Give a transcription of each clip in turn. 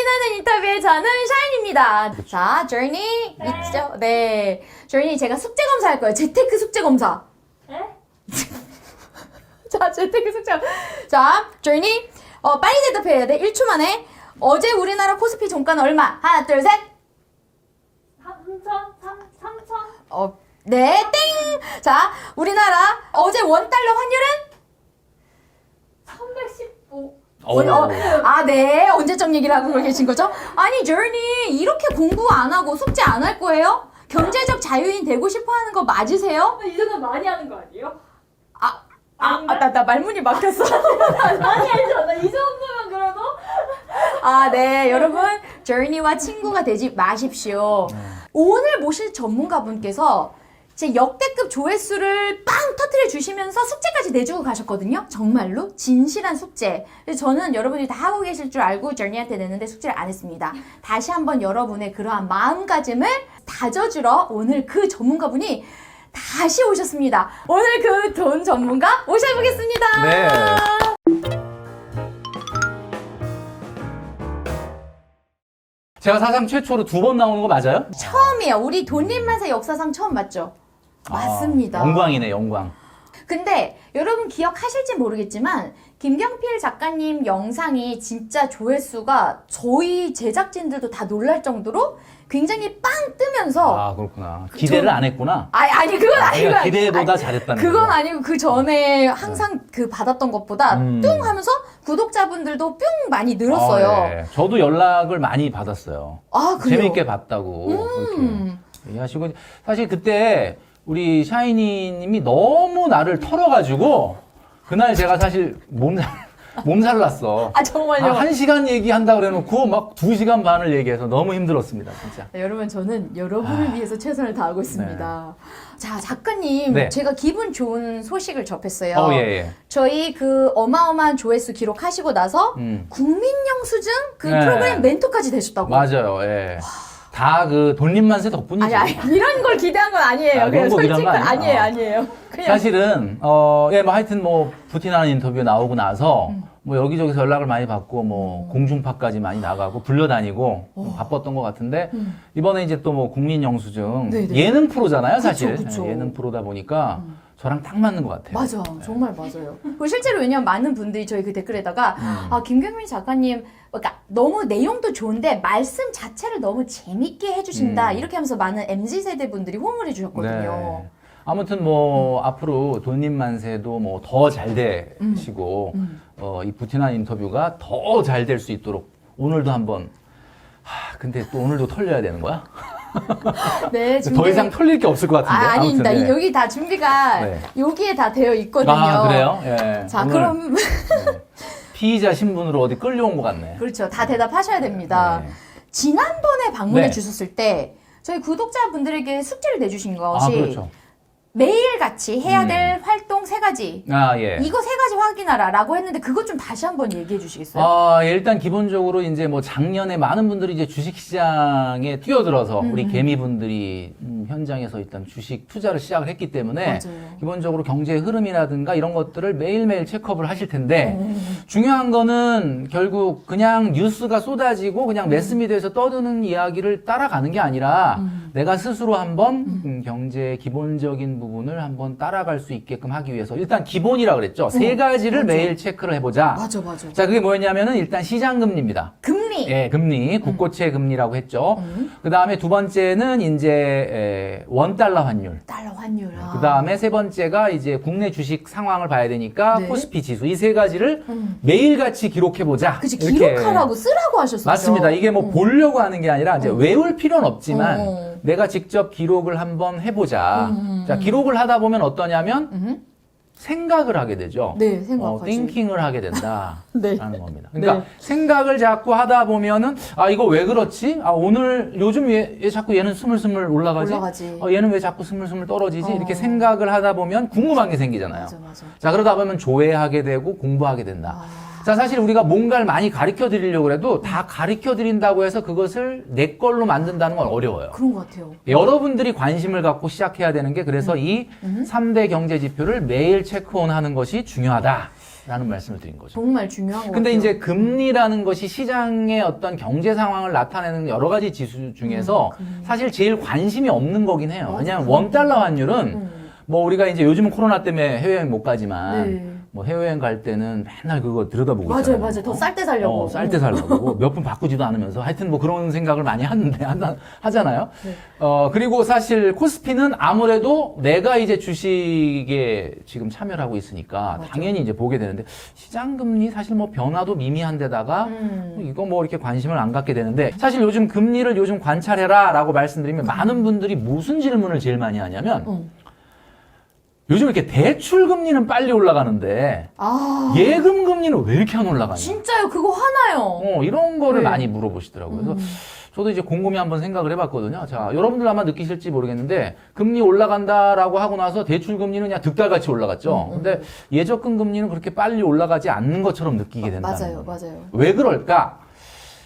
고민하는 인터뷰의 저는 샤인입니다. 자, journey 네. 있죠? 네. journey 제가 숙제 검사할 거예요. 재테크 숙제 검사. 네? 자, 재테크 숙제. 자, journey. 빨리 대답해야 돼. 1초 만에. 어제 우리나라 코스피 종가는 얼마? 하나, 둘, 셋. 3천? 네, 땡! 자, 우리나라 어제 원달러 환율은? 315. 네. 언제적 얘기를 하고 계신 거죠? 아니, journey. 이렇게 공부 안 하고 숙제 안 할 거예요? 경제적 자유인 되고 싶어 하는 거 맞으세요? 이 정도 많이 하는 거 아니에요? 나 말문이 막혔어. 많이 알죠? 나이 정도면 그래도? 네. 여러분, journey와 친구가 되지 마십시오. 오늘 모실 전문가분께서 제 역대급 조회수를 빵 터트려 주시면서 숙제까지 내주고 가셨거든요. 정말로 진실한 숙제. 그래서 저는 여러분이 다 하고 계실 줄 알고 journey한테 냈는데 숙제를 안 했습니다. 다시 한번 여러분의 그러한 마음가짐을 다져주러 오늘 그 전문가분이 다시 오셨습니다. 오늘 그 돈 전문가 모셔보겠습니다. 네. 제가 사상 최초로 2번 나오는 거 맞아요? 처음이에요. 우리 돈님만세 역사상 처음 맞죠? 맞습니다. 영광이네, 영광. 근데 여러분 기억하실지 모르겠지만 김경필 작가님 영상이 진짜 조회수가 저희 제작진들도 다 놀랄 정도로 굉장히 빵 뜨면서 그렇구나. 기대를 안 했구나. 아니 그건 아니고 내가 기대보다 잘했다는 그건 거죠. 아니고 그 전에 항상 그 받았던 것보다 뚱 하면서 구독자분들도 뿅 많이 늘었어요. 네. 저도 연락을 많이 받았어요. 아, 그래요? 재밌게 봤다고 이렇게 얘기하시고 사실 그때 우리 샤이니님이 너무 나를 털어가지고 그날 제가 사실 몸살 났어. 정말요? 1시간 얘기한다 그래놓고 막 2시간 반을 얘기해서 너무 힘들었습니다, 진짜. 네, 여러분 저는 여러분을 위해서 최선을 다하고 있습니다. 자, 작가님, 네. 제가 기분 좋은 소식을 접했어요. 예. 저희 그 어마어마한 조회수 기록하시고 나서 국민영수증 그 네. 프로그램 멘토까지 되셨다고. 맞아요, 예. 다 그 돈님만세 덕분이죠. 아니, 이런 걸 기대한 건 아니에요. 그냥 그런 거 기대한 솔직히 거 아니에요? 아니에요. 그냥 사실은 하여튼 부티나는 인터뷰 나오고 나서 여기저기서 연락을 많이 받고 공중파까지 많이 나가고 불려다니고 바빴던 것 같은데 이번에 이제 또 국민영수증 네네. 예능 프로잖아요, 사실. 그쵸. 예능 프로다 보니까 저랑 딱 맞는 것 같아요. 맞아, 정말 맞아요. 그리고 실제로 왜냐면 많은 분들이 저희 그 댓글에다가 김경민 작가님, 그러니까 너무 내용도 좋은데 말씀 자체를 너무 재밌게 해주신다 이렇게 하면서 많은 MZ 세대 분들이 호응을 해주셨거든요. 네. 아무튼 앞으로 돈님만세도 더 잘 되시고 이 부티나 인터뷰가 더 잘 될 수 있도록 오늘도 한번 근데 또 오늘도 털려야 되는 거야? 네, 더 이상 털릴 게 없을 것 같은데. 아닙니다. 아무튼, 네. 여기 다 준비가 네. 여기에 다 되어 있거든요. 그래요? 예. 자, 오늘, 그럼 피의자 신분으로 어디 끌려온 것 같네. 그렇죠. 다 대답하셔야 됩니다. 네. 지난번에 방문해 네. 주셨을 때 저희 구독자분들에게 숙제를 내주신 것이 그렇죠. 매일같이 해야 될 활동 3가지. 예. 이거 3가지 확인하라 라고 했는데 그것 좀 다시 한번 얘기해 주시겠어요? 일단 기본적으로 이제 작년에 많은 분들이 이제 주식시장에 뛰어들어서 우리 개미분들이 현장에서 일단 주식 투자를 시작을 했기 때문에 맞아요. 기본적으로 경제의 흐름이라든가 이런 것들을 매일매일 체크업을 하실 텐데 중요한 거는 결국 그냥 뉴스가 쏟아지고 그냥 매스미디어에서 떠드는 이야기를 따라가는 게 아니라 내가 스스로 한번 경제의 기본적인 부분을 한번 따라갈 수 있게끔 하기 위해서 일단 기본이라 그랬죠. 3가지를 맞아. 매일 체크를 해보자. 맞아. 자, 그게 뭐였냐면은 일단 시장금리입니다. 금리. 예, 금리, 국고채 금리라고 했죠. 그 다음에 2번째는 이제 원달러 환율. 달러 환율. 그 다음에 3번째가 이제 국내 주식 상황을 봐야 되니까 네. 코스피 지수. 이 3가지를 매일같이 기록해보자. 그치, 이렇게. 기록하라고 쓰라고 하셨었죠. 맞습니다. 이게 보려고 하는 게 아니라 이제 외울 필요는 없지만 내가 직접 기록을 한번 해보자. 자, 기록을 하다 보면 어떠냐면 생각을 하게 되죠. 네, 생각하지. 띵킹을 하게 된다. 네. 라는 겁니다. 그러니까 네. 생각을 자꾸 하다 보면은 이거 왜 그렇지? 오늘 요즘 왜 자꾸 얘는 스물스물 올라가지? 얘는 왜 자꾸 스물스물 떨어지지? 이렇게 생각을 하다 보면 궁금한 게 생기잖아요. 맞아. 자, 그러다 보면 조회하게 되고 공부하게 된다. 자, 사실 우리가 뭔가를 많이 가르쳐 드리려고 해도 다 가르쳐 드린다고 해서 그것을 내 걸로 만든다는 건 어려워요. 그런 것 같아요. 여러분들이 관심을 갖고 시작해야 되는 게 그래서 이 3대 경제 지표를 매일 체크온 하는 것이 중요하다. 라는 말씀을 드린 거죠. 정말 중요한 것 근데 같아요. 이제 금리라는 것이 시장의 어떤 경제 상황을 나타내는 여러 가지 지수 중에서 사실 제일 관심이 없는 거긴 해요. 맞아. 왜냐하면 원달러 환율은 뭐 우리가 이제 요즘은 코로나 때문에 해외여행 못 가지만 네. 뭐 해외여행 갈 때는 맨날 그거 들여다보고 맞아요, 있잖아요. 맞아요. 더 쌀 때 살려고. 쌀 때 살려고 몇 푼 바꾸지도 않으면서 하여튼 뭐 그런 생각을 많이 하잖아요. 네. 그리고 사실 코스피는 아무래도 내가 이제 주식에 지금 참여를 하고 있으니까 맞아. 당연히 이제 보게 되는데 시장 금리 사실 뭐 변화도 미미한데다가 이거 뭐 이렇게 관심을 안 갖게 되는데 사실 요즘 금리를 요즘 관찰해라라고 말씀드리면 많은 분들이 무슨 질문을 제일 많이 하냐면 요즘 이렇게 대출 금리는 빨리 올라가는데 아, 예금 금리는 왜 이렇게 안 올라가냐? 진짜요. 그거 화나요. 이런 거를 네. 많이 물어보시더라고요. 그래서 저도 이제 곰곰이 한번 생각을 해봤거든요. 자, 여러분들 아마 느끼실지 모르겠는데 금리 올라간다라고 하고 나서 대출 금리는 그냥 득달같이 올라갔죠. 근데 예적금 금리는 그렇게 빨리 올라가지 않는 것처럼 느끼게 된다는 맞아요, 거예요. 맞아요. 왜 그럴까?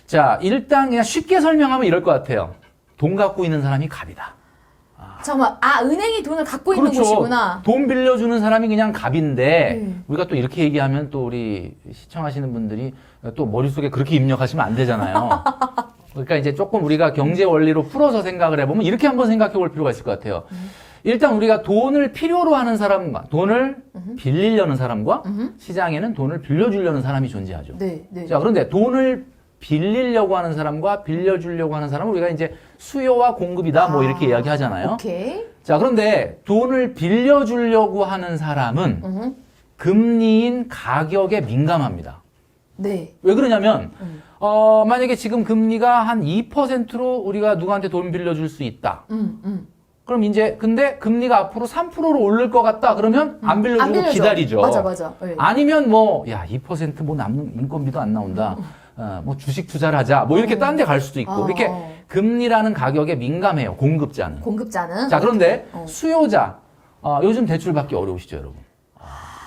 자, 일단 그냥 쉽게 설명하면 이럴 것 같아요. 돈 갖고 있는 사람이 갑이다. 잠깐만, 은행이 돈을 갖고 있는 곳이구나. 돈 빌려주는 사람이 그냥 갑인데 네. 우리가 또 이렇게 얘기하면 또 우리 시청하시는 분들이 또 머릿속에 그렇게 입력하시면 안 되잖아요. 그러니까 이제 조금 우리가 경제 원리로 풀어서 생각을 해보면 이렇게 한번 생각해 볼 필요가 있을 것 같아요. 일단 우리가 돈을 필요로 하는 사람과 돈을 빌리려는 사람과 시장에는 돈을 빌려주려는 사람이 존재하죠. 네, 네. 자, 그런데 돈을 빌리려고 하는 사람과 빌려주려고 하는 사람은 우리가 이제 수요와 공급이다 뭐 이렇게 이야기하잖아요. 오케이. 자, 그런데 돈을 빌려주려고 하는 사람은 금리인 가격에 민감합니다. 네. 왜 그러냐면 만약에 지금 금리가 한 2%로 우리가 누구한테 돈 빌려줄 수 있다. 그럼 이제 근데 금리가 앞으로 3%로 오를 것 같다. 그러면 안 빌려주고 빌려줘. 기다리죠. 맞아, 맞아. 네. 아니면 뭐 야, 2%뭐 남는 인건비도 안 나온다. 뭐 주식 투자를 하자. 뭐 이렇게 딴 데 갈 수도 있고. 이렇게 금리라는 가격에 민감해요. 공급자는. 공급자는. 자, 그런데 오케이. 수요자. 요즘 대출 받기 어려우시죠, 여러분?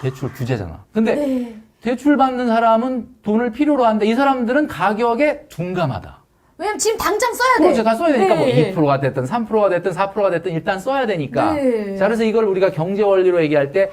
대출 규제잖아. 근데 네. 대출 받는 사람은 돈을 필요로 하는데 이 사람들은 가격에 둔감하다. 왜냐면 지금 당장 써야 돼. 그렇죠. 다 써야 되니까 네. 뭐 2%가 됐든 3%가 됐든 4%가 됐든 일단 써야 되니까. 네. 자, 그래서 이걸 우리가 경제 원리로 얘기할 때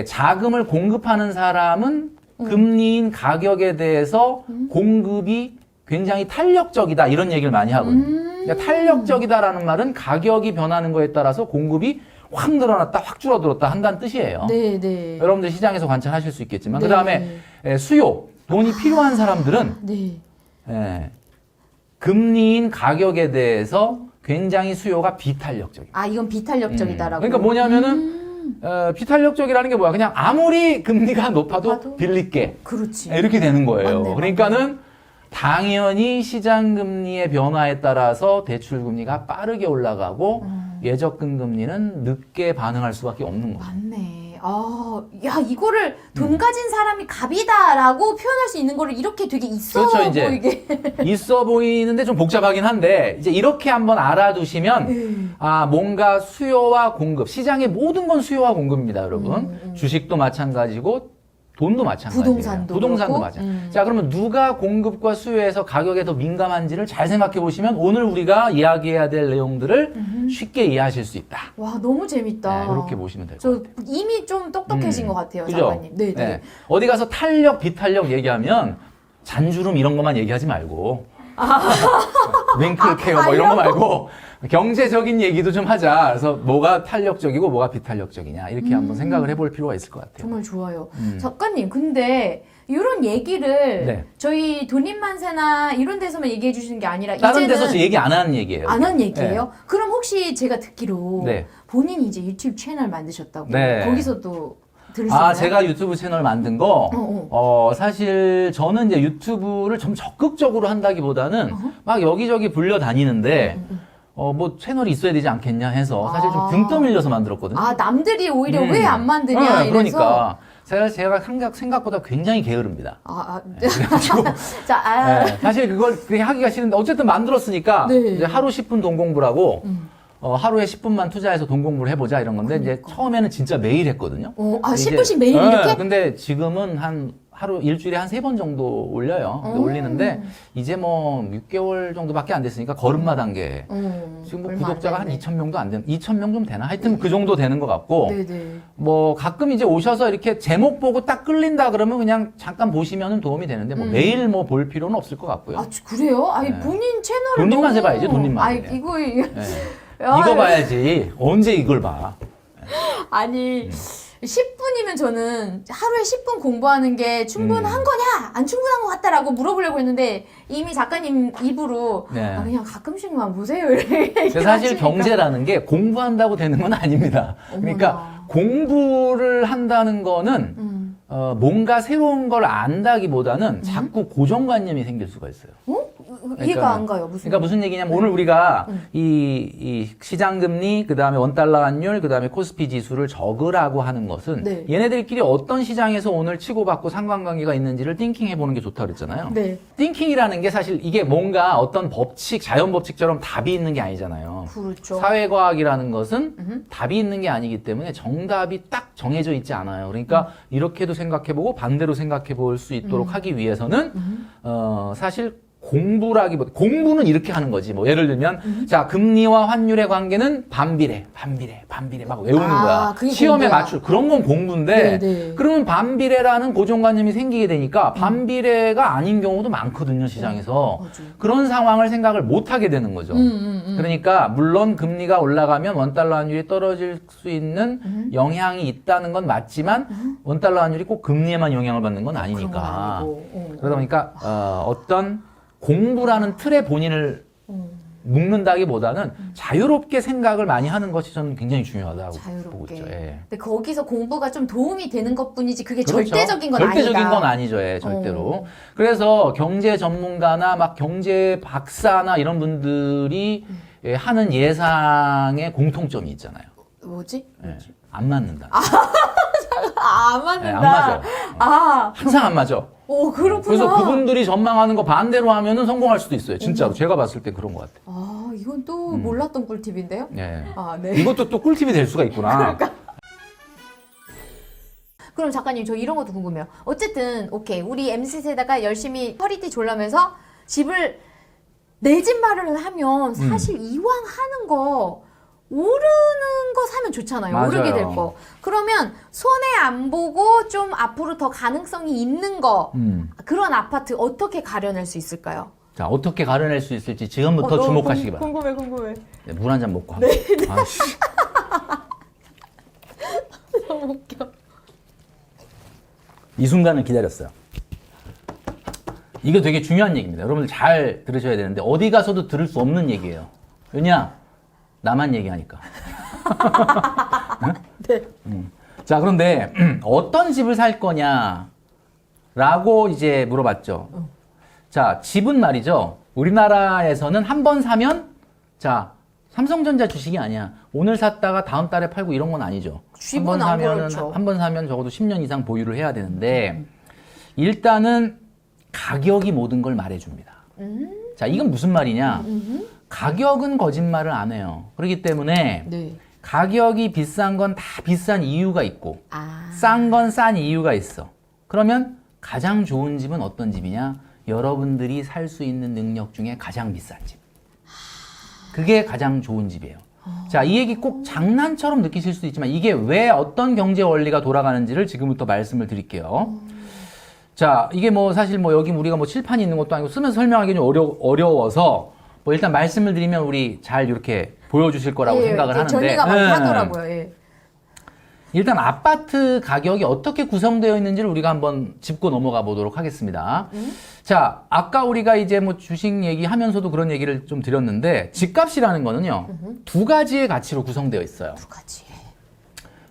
자금을 공급하는 사람은 금리인 가격에 대해서 공급이 굉장히 탄력적이다 이런 얘기를 많이 하거든요. 그러니까 탄력적이다라는 말은 가격이 변하는 거에 따라서 공급이 확 늘어났다, 확 줄어들었다 한다는 뜻이에요. 네, 네. 여러분들 시장에서 관찰하실 수 있겠지만 네. 그다음에 수요, 돈이 필요한 사람들은 네. 금리인 가격에 대해서 굉장히 수요가 비탄력적이에요. 이건 비탄력적이다라고. 그러니까 뭐냐면은 비탄력적이라는 게 뭐야? 그냥 아무리 금리가 높아도 빌릴게. 그렇지. 이렇게 되는 거예요. 맞네, 그러니까는 당연히 시장 금리의 변화에 따라서 대출 금리가 빠르게 올라가고 예적금 금리는 늦게 반응할 수밖에 없는 거예요. 맞네. 야, 이거를 돈 가진 사람이 갑이다라고 표현할 수 있는 거를 이렇게 되게 있어 그렇죠, 이제. 보이게. 있어 보이는데 좀 복잡하긴 한데 이제 이렇게 한번 알아두시면 뭔가 수요와 공급, 시장의 모든 건 수요와 공급입니다, 여러분. 주식도 마찬가지고 돈도 마찬가지예요. 부동산도 부동산도 그렇고. 마찬가지. 자, 그러면 누가 공급과 수요에서 가격에 더 민감한지를 잘 생각해 보시면 오늘 우리가 이야기해야 될 내용들을 쉽게 이해하실 수 있다. 와, 너무 재밌다. 네, 이렇게 보시면 될 것 같아요. 저 이미 좀 똑똑해진 것 같아요, 그죠? 장관님. 네, 네. 어디 가서 탄력, 비탄력 얘기하면 잔주름 이런 것만 얘기하지 말고 윙클 케어 뭐 이런 거 말고 경제적인 얘기도 좀 하자. 그래서 뭐가 탄력적이고 뭐가 비탄력적이냐 이렇게 한번 생각을 해볼 필요가 있을 것 같아요. 정말 좋아요. 작가님, 근데 이런 얘기를 네. 저희 돈입만세나 이런 데서만 얘기해 주시는 게 아니라 다른 이제는 데서 얘기 안 하는 얘기예요. 안 한 얘기예요? 그럼 혹시 제가 듣기로 네. 본인이 이제 유튜브 채널 만드셨다고 네. 거기서도 들을 수 있나요? 제가 유튜브 채널 만든 거, 사실 저는 이제 유튜브를 좀 적극적으로 한다기보다는 막 여기저기 불려 다니는데, 뭐 채널이 있어야 되지 않겠냐 해서 사실 좀 등 떠밀려서 만들었거든요. 남들이 오히려 왜 안 만드냐 이래서. 그러니까. 제가 생각보다 굉장히 게으릅니다. 그래가지고. 자, 사실 그걸 그렇게 하기가 싫은데 어쨌든 만들었으니까 네. 이제 하루 10분 돈 공부라고 하루에 10분만 투자해서 돈 공부를 해보자 이런 건데 이제 처음에는 진짜 매일 했거든요. 10분씩 매일 이렇게? 근데 지금은 한 일주일에 한 3번 정도 올려요. 근데 올리는데 이제 뭐 6개월 정도밖에 안 됐으니까 걸음마 단계. 지금 뭐 얼마 안 구독자가 한 됐네. 2,000명도 안 되는, 2,000명 좀 되나? 하여튼 그 정도 되는 것 같고. 네네. 뭐 가끔 이제 오셔서 이렇게 제목 보고 딱 끌린다 그러면 그냥 잠깐 보시면은 도움이 되는데 뭐 매일 뭐 볼 필요는 없을 것 같고요. 아 그래요? 아니 네. 본인 채널을 돈님만 너무- 해봐야지, 돈님만. 아니 해. 이거 네. 야, 이거 봐야지. 언제 이걸 봐. 아니 10분이면 저는 하루에 10분 공부하는 게 충분한 거냐 안 충분한 것 같다라고 물어보려고 했는데 이미 작가님 입으로 네. 아, 그냥 가끔씩만 보세요 이렇게 근데 사실 얘기하시니까. 경제라는 게 공부한다고 되는 건 아닙니다. 그러니까 공부를 한다는 거는 뭔가 새로운 걸 안다기보다는 자꾸 고정관념이 생길 수가 있어요. 이해가 안 가요. 무슨 그러니까 무슨 얘기냐면 오늘 우리가 이 시장금리, 그 다음에 원달러 환율, 그 다음에 코스피 지수를 적으라고 하는 것은 네. 얘네들끼리 어떤 시장에서 오늘 치고받고 상관관계가 있는지를 띵킹해보는 게 좋다고 그랬잖아요. 네. 띵킹이라는 게 사실 이게 뭔가 어떤 법칙, 자연법칙처럼 답이 있는 게 아니잖아요. 그렇죠. 사회과학이라는 것은 답이 있는 게 아니기 때문에 정답이 딱 정해져 있지 않아요. 그러니까 이렇게도 생각해보고 반대로 생각해볼 수 있도록 하기 위해서는 사실 공부라기보다 공부는 이렇게 하는 거지. 뭐 예를 들면 자 금리와 환율의 관계는 반비례 막 외우는 아, 거야. 그게 시험에 공부야. 맞출 그런 건 공부인데 네. 그러면 반비례라는 고정관념이 생기게 되니까 반비례가 아닌 경우도 많거든요 시장에서. 맞아요. 그런 상황을 생각을 못 하게 되는 거죠. 그러니까 물론 금리가 올라가면 원달러 환율이 떨어질 수 있는 영향이 있다는 건 맞지만 원달러 환율이 꼭 금리에만 영향을 받는 건 그런 건 아니니까. 아니고. 그러다 보니까 어떤 공부라는 틀에 본인을 묶는다기보다는 자유롭게 생각을 많이 하는 것이 저는 굉장히 중요하다고 보고 자유롭게. 있죠. 예. 근데 거기서 공부가 좀 도움이 되는 것뿐이지 그게 그렇죠. 절대적인 건 절대적인 아니다. 건 아니죠. 예, 절대로. 그래서 경제 전문가나 막 경제 박사나 이런 분들이 예, 하는 예상의 공통점이 있잖아요. 뭐지? 예, 안 맞는다. 안 맞는다. 예, 안 맞아요. 아, 항상 안 맞아. 오 그렇구나. 그래서 그분들이 전망하는 거 반대로 하면은 성공할 수도 있어요. 진짜로. 제가 봤을 때 그런 것 같아요. 아, 이건 또 몰랐던 꿀팁인데요? 예. 아, 네. 이것도 또 꿀팁이 될 수가 있구나. 그럼 작가님, 저 이런 것도 궁금해요. 어쨌든, 오케이. 우리 MZ세대가 열심히 허리띠 졸라면서 집을, 내 집 마련을 하면 사실 이왕 하는 거, 오르는 거 사면 좋잖아요. 맞아요. 오르게 될 거. 그러면 손해 안 보고 좀 앞으로 더 가능성이 있는 거, 그런 아파트 어떻게 가려낼 수 있을까요? 자, 어떻게 가려낼 수 있을지 지금부터 너무 주목하시기 바랍니다. 궁금해. 네, 물 한 잔 먹고 합니다. 아이씨. 너무 웃겨. 이 순간을 기다렸어요. 이거 되게 중요한 얘기입니다. 여러분들 잘 들으셔야 되는데 어디 가서도 들을 수 없는 얘기예요. 왜냐? 나만 얘기하니까. 네. 자, 그런데 어떤 집을 살 거냐라고 이제 물어봤죠. 자, 집은 말이죠. 우리나라에서는 한 번 사면 자, 삼성전자 주식이 아니야. 오늘 샀다가 다음 달에 팔고 이런 건 아니죠. 집은 안 그렇죠. 한 번 사면 적어도 10년 이상 보유를 해야 되는데 일단은 가격이 모든 걸 말해줍니다. 자, 이건 무슨 말이냐? 가격은 거짓말을 안 해요. 그렇기 때문에 네. 가격이 비싼 건 다 비싼 이유가 있고 아. 싼 건 싼 이유가 있어. 그러면 가장 좋은 집은 어떤 집이냐? 여러분들이 살 수 있는 능력 중에 가장 비싼 집. 그게 가장 좋은 집이에요. 자, 이 얘기 꼭 장난처럼 느끼실 수도 있지만 이게 왜 어떤 경제 원리가 돌아가는지를 지금부터 말씀을 드릴게요. 자, 이게 뭐 사실 뭐 여기 우리가 뭐 칠판이 있는 것도 아니고 쓰면서 설명하기 좀 어려워서 뭐 일단 말씀을 드리면 우리 잘 이렇게 보여주실 거라고 생각을 하는데 전리가 많이 하더라고요. 예. 일단 아파트 가격이 어떻게 구성되어 있는지를 우리가 한번 짚고 넘어가 보도록 하겠습니다. 자, 아까 우리가 이제 뭐 주식 얘기하면서도 그런 얘기를 좀 드렸는데 집값이라는 거는요. 두 가지의 가치로 구성되어 있어요. 두 가지.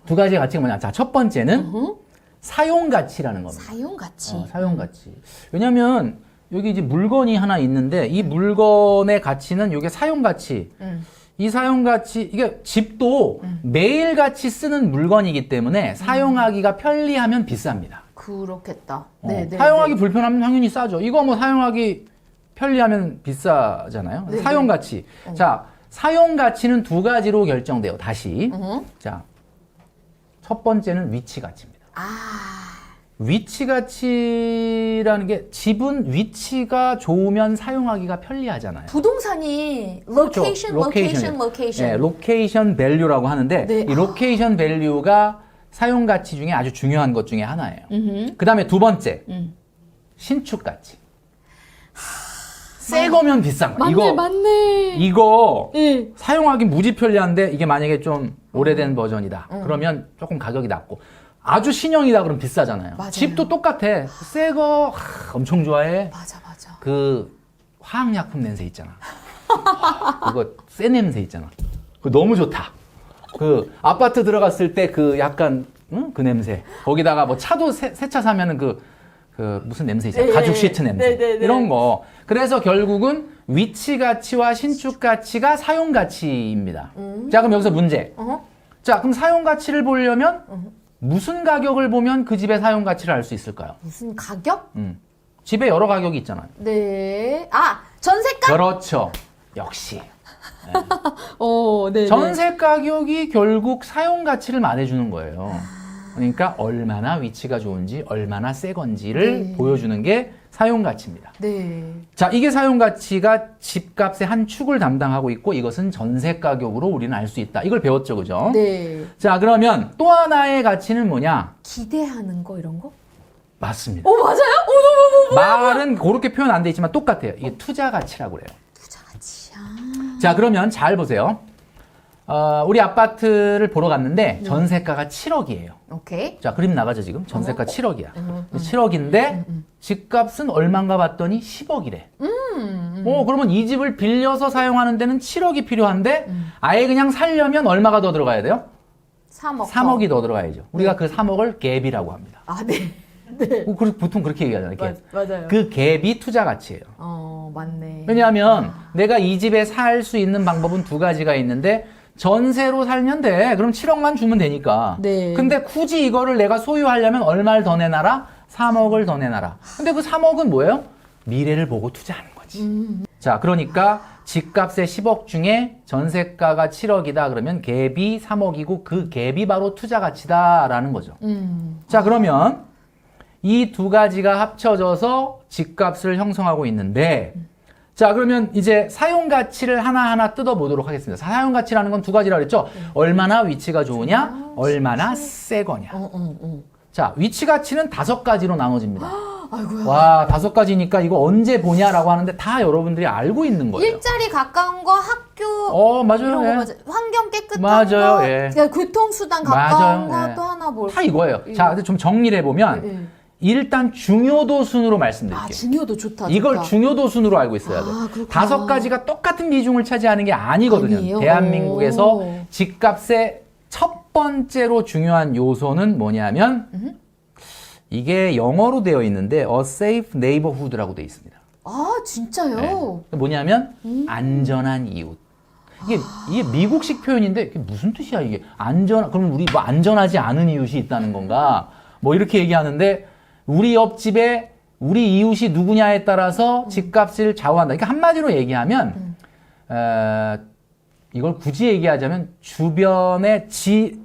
두 가지의 가치가 뭐냐? 자, 첫 번째는 사용 가치라는 겁니다. 사용 가치. 사용 가치. 왜냐면 여기 이제 물건이 하나 있는데 이 물건의 가치는 이게 사용 가치. 이 사용 가치, 이게 집도 매일 같이 쓰는 물건이기 때문에 사용하기가 편리하면 비쌉니다. 그렇겠다. 네, 네. 사용하기 불편하면 당연히 싸죠. 이거 뭐 사용하기 편리하면 비싸잖아요. 네, 사용 가치. 자, 사용 가치는 두 가지로 결정돼요. 다시. 자, 첫 번째는 위치 가치입니다. 아. 위치 가치라는 게 집은 위치가 좋으면 사용하기가 편리하잖아요. 부동산이 그렇죠. location. 네, 로케이션 밸류라고 하는데 네. 이 로케이션 밸류가 사용 가치 중에 아주 중요한 것 중에 하나예요. 그다음에 두 번째 신축 가치. 새 거면 비싼 거. 맞네. 이거 예. 사용하기 무지 편리한데 이게 만약에 좀 오래된 버전이다. 그러면 조금 가격이 낮고 아주 신형이다 그러면 비싸잖아요. 맞아요. 집도 똑같아. 새 거 엄청 좋아해. 맞아. 그 화학약품 냄새 있잖아. 그거 새 냄새 있잖아. 그거 너무 좋다. 그 아파트 들어갔을 때 그 약간 그 냄새. 거기다가 뭐 차도 새 차 사면은 그 무슨 냄새 있잖아. 네, 가죽 시트 냄새. 네. 이런 거. 그래서 결국은 위치 가치와 신축 가치가 사용 가치입니다. 자, 그럼 여기서 문제. 자, 그럼 사용 가치를 보려면 무슨 가격을 보면 그 집의 사용 가치를 알 수 있을까요? 무슨 가격? 집에 여러 가격이 있잖아요. 네. 전세가? 그렇죠. 역시. 네. 전세 가격이 결국 사용 가치를 말해주는 거예요. 그러니까 얼마나 위치가 좋은지, 얼마나 새 건지를 네. 보여주는 게 사용 가치입니다. 네. 자, 이게 사용 가치가 집값의 한 축을 담당하고 있고 이것은 전세 가격으로 우리는 알 수 있다. 이걸 배웠죠, 그죠? 네. 자, 그러면 또 하나의 가치는 뭐냐? 기대하는 거 이런 거? 맞습니다. 맞아요? 말은 그렇게 표현 안 돼 있지만 똑같아요. 이게 투자 가치라고 그래요. 투자 가치. 자, 그러면 잘 보세요. 우리 아파트를 보러 갔는데 전세가가 7억이에요. 오케이. 자, 그림 나가죠, 지금? 전세가 7억이야. 7억인데 집값은 얼마인가 봤더니 10억이래. 그러면 이 집을 빌려서 사용하는 데는 7억이 필요한데 아예 그냥 살려면 얼마가 더 들어가야 돼요? 3억. 3억이 더 들어가야죠. 우리가 그 3억을 갭이라고 합니다. 네. 보통 그렇게 얘기하잖아요. 갭. 맞아요. 그 갭이 투자 가치예요. 맞네. 왜냐하면 내가 이 집에 살 수 있는 방법은 두 가지가 있는데 전세로 살면 돼. 그럼 7억만 주면 되니까. 네. 근데 굳이 이거를 내가 소유하려면 얼마를 더 내놔라? 3억을 더 내놔라. 근데 그 3억은 뭐예요? 미래를 보고 투자하는 거지. 자, 그러니까 집값의 10억 중에 전세가가 7억이다 그러면 갭이 3억이고 그 갭이 바로 투자 가치다라는 거죠. 자, 그러면 이 두 가지가 합쳐져서 집값을 형성하고 있는데 자, 그러면 이제 사용 가치를 하나하나 뜯어보도록 하겠습니다. 사용 가치라는 건 두 가지라고 그랬죠? 얼마나 위치가 좋으냐, 얼마나 새 거냐. 자, 위치 가치는 5가지로 나눠집니다. 아이고야. 와, 5가지니까 이거 언제 보냐라고 하는데 다 여러분들이 알고 있는 거예요. 일자리 가까운 거, 학교 맞아요. 이런 거 예. 맞아. 환경 깨끗한 맞아요, 거, 예. 그러니까 교통수단 가까운 맞아요, 거 또 예. 하나 뭘? 다 이거예요. 자, 근데 좀 정리를 해보면 예. 일단 중요도 순으로 말씀드릴게요. 중요도 좋다. 이걸 좋다. 중요도 순으로 알고 있어야 돼요. 그렇구나. 5가지가 똑같은 비중을 차지하는 게 아니거든요. 아니에요? 대한민국에서 오. 집값의 첫 번째로 중요한 요소는 뭐냐면 이게 영어로 되어 있는데 a safe neighborhood라고 되어 있습니다. 진짜요? 네. 뭐냐면 안전한 이웃. 이게 미국식 표현인데 이게 무슨 뜻이야 이게? 그럼 우리 뭐 안전하지 않은 이웃이 있다는 건가? 뭐 이렇게 얘기하는데 우리 옆집에 우리 이웃이 누구냐에 따라서 집값을 좌우한다. 그러니까 한마디로 얘기하면 이걸 굳이 얘기하자면 주변의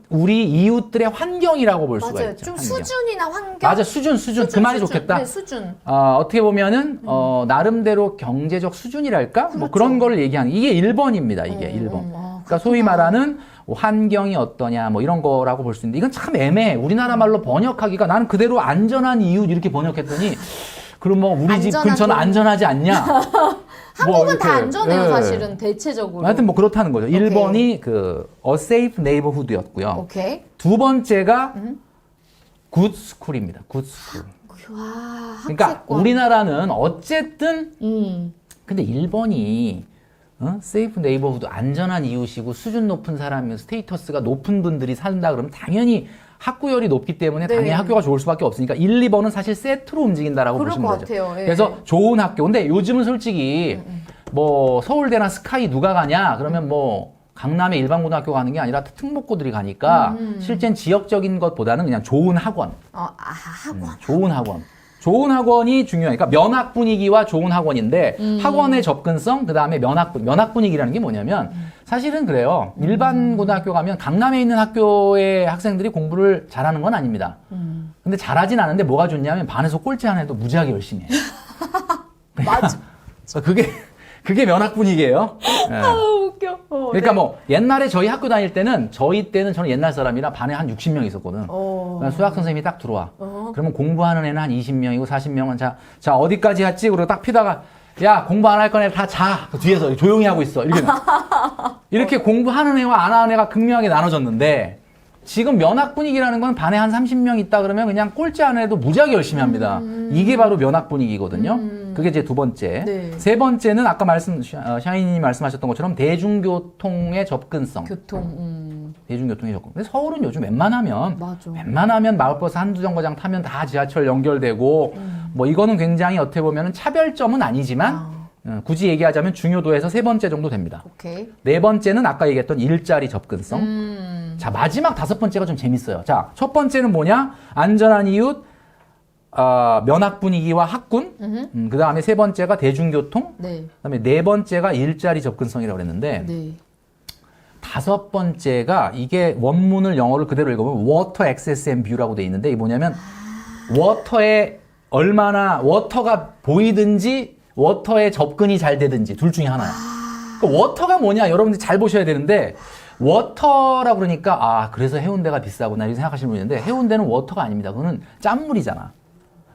우리 이웃들의 환경이라고 볼 수가 맞아요. 있죠. 좀 환경. 수준이나 환경. 맞아, 수준. 그 말이 좋겠다. 네, 수준. 어떻게 보면은 나름대로 경제적 수준이랄까? 뭐 그런 걸 얘기하는 이게 1번입니다. 이게 1번. 그러니까 소위 말하는 환경이 어떠냐 뭐 이런 거라고 볼 수 있는데 이건 참 애매해. 우리나라 말로 번역하기가 나는 그대로 안전한 이웃 이렇게 번역했더니 그럼 뭐 우리 집 근처는 안전하지 않냐? 한국은 다 안전해요, 예. 사실은 대체적으로. 하여튼 뭐 그렇다는 거죠. 1번이 그 a safe neighborhood였고요. 오케이. 두 번째가 good school입니다. good school. 와, 그러니까 학습권. 우리나라는 어쨌든 음. 근데 1번이 세이프 네이버후드 안전한 이웃이고 수준 높은 사람이면 스테이터스가 높은 분들이 산다 그러면 당연히 학구열이 높기 때문에 네. 당연히 학교가 좋을 수밖에 없으니까 1, 2번은 사실 세트로 움직인다라고 그럴 보시면 것 되죠. 같아요. 예. 그래서 좋은 학교. 근데 요즘은 솔직히 뭐 서울대나 스카이 누가 가냐 그러면 뭐 강남의 일반고등학교 가는 게 아니라 특목고들이 가니까 실제는 지역적인 것보다는 그냥 좋은 학원. 학원. 좋은 학원. 좋은 학원이 중요하니까 면학 분위기와 좋은 학원인데 학원의 접근성, 그 다음에 면학 분위기라는 게 뭐냐면 사실은 그래요. 일반 고등학교 가면 강남에 있는 학교의 학생들이 공부를 잘하는 건 아닙니다. 근데 잘하진 않은데 뭐가 좋냐면 반에서 꼴찌 안 해도 무지하게 열심히 해요. 맞아. 그게 면학 분위기예요. 예. 아, 웃겨. 그러니까 뭐 옛날에 저희 학교 다닐 때는 저는 옛날 사람이라 반에 한 60명 있었거든. 그러니까 수학 선생님이 딱 들어와. 그러면 공부하는 애는 한 20명이고 40명은 자 어디까지 했지? 그러고 딱 피다가 야 공부 안 할 거네 다 자. 그 뒤에서 조용히 하고 있어. 이렇게 공부하는 애와 안 하는 애가 극명하게 나눠졌는데 지금 면학 분위기라는 건 반에 한 30명 있다 그러면 그냥 꼴찌 안 해도 무지하게 열심히 합니다. 이게 바로 면학 분위기거든요. 그게 이제 두 번째. 네. 세 번째는 아까 샤이니님 말씀하셨던 것처럼 대중교통의 접근성. 대중교통의 접근. 근데 서울은 요즘 웬만하면 마을버스 한두 정거장 타면 다 지하철 연결되고 뭐 이거는 굉장히 어떻게 보면 차별점은 아니지만 굳이 얘기하자면 중요도에서 세 번째 정도 됩니다. 오케이. 네 번째는 아까 얘기했던 일자리 접근성. 자, 마지막 다섯 번째가 좀 재밌어요. 자, 첫 번째는 뭐냐? 안전한 이웃, 면학 분위기와 학군. 그 다음에 세 번째가 대중교통. 네. 그 다음에 네 번째가 일자리 접근성이라고 그랬는데, 네. 다섯 번째가 이게 원문을 영어를 그대로 읽어보면 water access and view라고 돼 있는데, 이게 뭐냐면, 워터에 얼마나, 워터가 보이든지, 워터에 접근이 잘 되든지, 둘 중에 하나야. 그러니까 워터가 뭐냐? 여러분들이 잘 보셔야 되는데, 워터라고 그러니까 그래서 해운대가 비싸구나 이렇게 생각하시는 분이 있는데 해운대는 워터가 아닙니다. 그거는 짠물이잖아.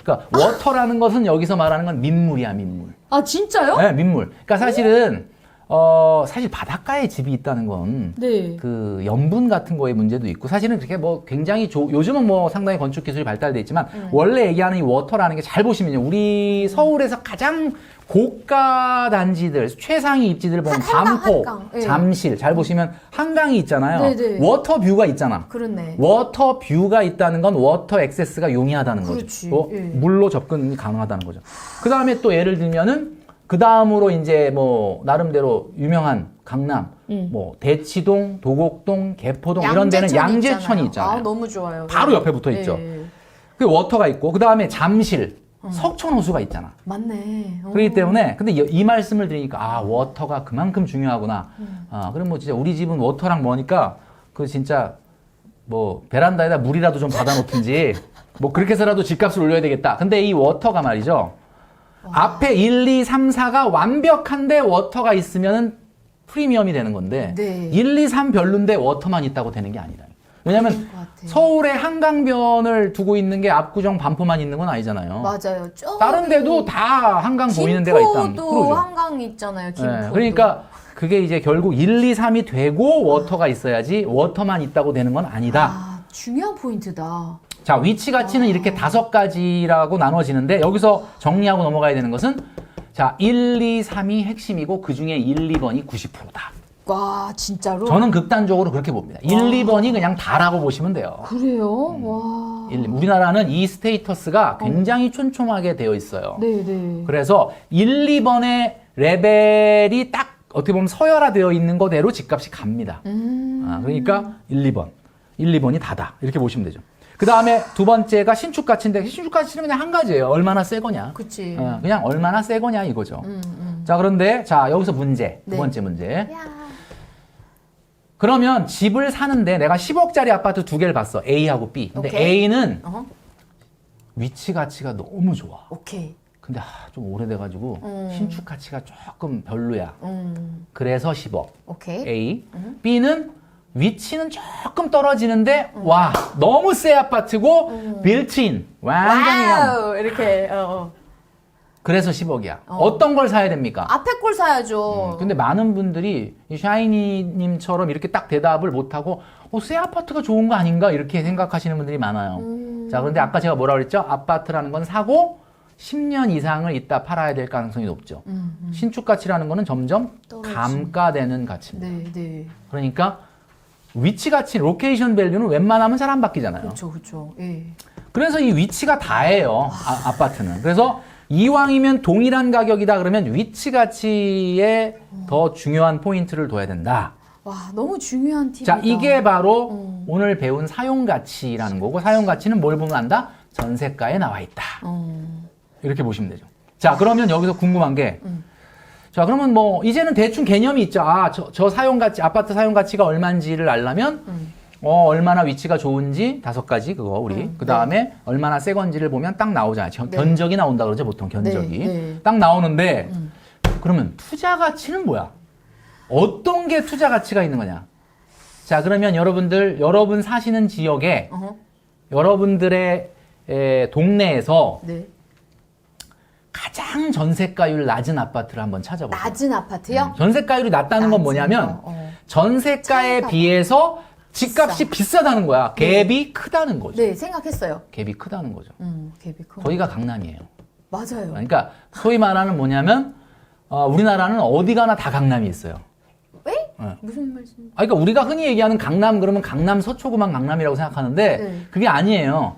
그러니까 워터라는 것은 여기서 말하는 건 민물이야, 민물. 아, 진짜요? 네, 민물. 그러니까 사실은 사실 바닷가에 집이 있다는 건 네. 그 염분 같은 거의 문제도 있고 사실은 그렇게 뭐 굉장히 요즘은 뭐 상당히 건축 기술이 발달돼 있지만 원래 얘기하는 이 워터라는 게 잘 보시면요. 우리 서울에서 가장 고가 단지들, 최상위 입지들 보면 반포, 한강. 예. 잠실 잘 보시면 한강이 있잖아요. 네네. 워터 뷰가 있잖아. 그렇네. 워터 뷰가 있다는 건 워터 액세스가 용이하다는 그렇지. 거죠. 예. 물로 접근이 가능하다는 거죠. 그 다음에 또 예를 들면은 그 다음으로 이제 뭐 나름대로 유명한 강남, 뭐 대치동, 도곡동, 개포동 이런 데는 양재천이 있잖아요. 아, 너무 좋아요. 바로 옆에 붙어 있죠. 예. 그 워터가 있고 그 다음에 잠실, 석촌호수가 있잖아. 맞네. 그렇기 때문에 근데 이 말씀을 드리니까 워터가 그만큼 중요하구나. 그럼 뭐 진짜 우리 집은 워터랑 뭐니까 그 진짜 뭐 베란다에다 물이라도 좀 받아놓든지 뭐 그렇게 해서라도 집값을 올려야 되겠다. 근데 이 워터가 말이죠. 앞에 1, 2, 3, 4가 완벽한데 워터가 있으면은 프리미엄이 되는 건데 네. 1, 2, 3 별론데 워터만 있다고 되는 게 아니다. 왜냐면 서울에 한강변을 두고 있는 게 압구정 반포만 있는 건 아니잖아요. 맞아요. 다른 데도 다 한강 보이는 데가 있다. 김포도 한강이 있잖아요. 김포도. 네, 그러니까 그게 이제 결국 1, 2, 3이 되고 워터가 있어야지 워터만 있다고 되는 건 아니다. 아, 중요한 포인트다. 자, 위치 가치는 이렇게 5가지라고 나눠지는데 여기서 정리하고 넘어가야 되는 것은 자, 1, 2, 3이 핵심이고 그 중에 1, 2번이 90%다. 와, 진짜로? 저는 극단적으로 그렇게 봅니다. 1, 2번이 그냥 다라고 보시면 돼요. 그래요? 와. 우리나라는 이 스테이터스가 굉장히 촘촘하게 되어 있어요. 네네. 그래서 1, 2번의 레벨이 딱 어떻게 보면 서열화되어 있는 거대로 집값이 갑니다. 그러니까 1, 2번. 1, 2번이 다다. 이렇게 보시면 되죠. 그 다음에 두 번째가 신축 가치인데 신축 가치는 그냥 한 가지예요. 얼마나 새 거냐. 그치. 그냥 얼마나 새 거냐 이거죠. 자, 그런데 자, 여기서 문제. 두 네. 번째 문제. 그러면 집을 사는데 내가 10억짜리 아파트 두 개를 봤어. A하고 B. 근데 오케이. A는 위치 가치가 너무 좋아. 오케이. 근데 좀 오래돼가지고 신축 가치가 조금 별로야. 그래서 10억. 오케이. A. B는 위치는 조금 떨어지는데 와 너무 새 아파트고 빌트인 완전히 와우. 이렇게. 그래서 10억이야. 어떤 걸 사야 됩니까? 앞에 걸 사야죠. 근데 많은 분들이 이 샤이니님처럼 이렇게 딱 대답을 못하고 새 아파트가 좋은 거 아닌가 이렇게 생각하시는 분들이 많아요. 자, 그런데 아까 제가 뭐라 그랬죠? 아파트라는 건 사고 10년 이상을 있다 팔아야 될 가능성이 높죠. 신축 가치라는 거는 점점 감가되는 가치입니다. 네, 네. 그러니까 위치 가치, 로케이션 밸류는 웬만하면 잘 안 바뀌잖아요. 그렇죠. 예. 그래서 이 위치가 다예요. 아파트는. 그래서 이왕이면 동일한 가격이다 그러면 위치 가치에 더 중요한 포인트를 둬야 된다. 와, 너무 중요한 팁이다. 자, 이게 바로 오늘 배운 사용 가치라는 거고 사용 가치는 뭘 보면 안다? 전세가에 나와 있다. 이렇게 보시면 되죠. 자, 그러면 여기서 궁금한 게 자, 그러면 뭐 이제는 대충 개념이 있죠. 아, 저 사용 가치, 아파트 사용 가치가 얼마인지를 알려면 얼마나 위치가 좋은지 5가지 그거 우리 그 다음에 얼마나 새 건지를 보면 딱 나오잖아요. 네. 견적이 나온다 그러죠 보통 견적이 네. 딱 나오는데 그러면 투자 가치는 뭐야? 어떤 게 투자 가치가 있는 거냐? 자, 그러면 여러분 사시는 지역에 여러분들의 동네에서 네. 가장 전세가율 낮은 아파트를 한번 찾아보세요. 낮은 아파트요? 전세가율이 낮다는 건 낮은 뭐냐면 거, 전세가에 차이가 비해서 집값이 비싸다는 거야. 갭이 크다는 거죠. 네, 생각했어요. 갭이 크다는 거죠. 갭이 큰 거기가 강남이에요. 맞아요. 그러니까 소위 말하는 뭐냐면 우리나라는 어디 가나 다 강남이 있어요. 왜? 네. 무슨 말씀? 그러니까 우리가 흔히 얘기하는 강남 그러면 강남 서초구만 강남이라고 생각하는데 네. 그게 아니에요.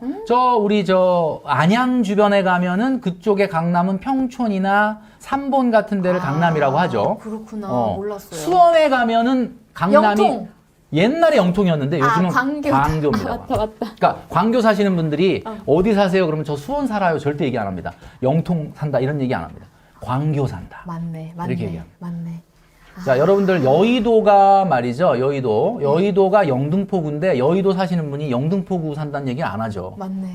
우리 안양 주변에 가면은 그쪽에 강남은 평촌이나 삼본 같은 데를 강남이라고 하죠. 그렇구나. 몰랐어요. 수원에 가면은 강남이 영통. 옛날에 영통이었는데 요즘은 광교. 광교입니다. 맞다. 그러니까 광교 사시는 분들이 어디 사세요? 그러면 저 수원 살아요. 절대 얘기 안 합니다. 영통 산다 이런 얘기 안 합니다. 광교 산다. 맞네. 이렇게 얘기합니다. 맞네. 자, 여러분들 여의도가 말이죠. 여의도가 영등포구인데 여의도 사시는 분이 영등포구 산다는 얘기 안 하죠. 맞네.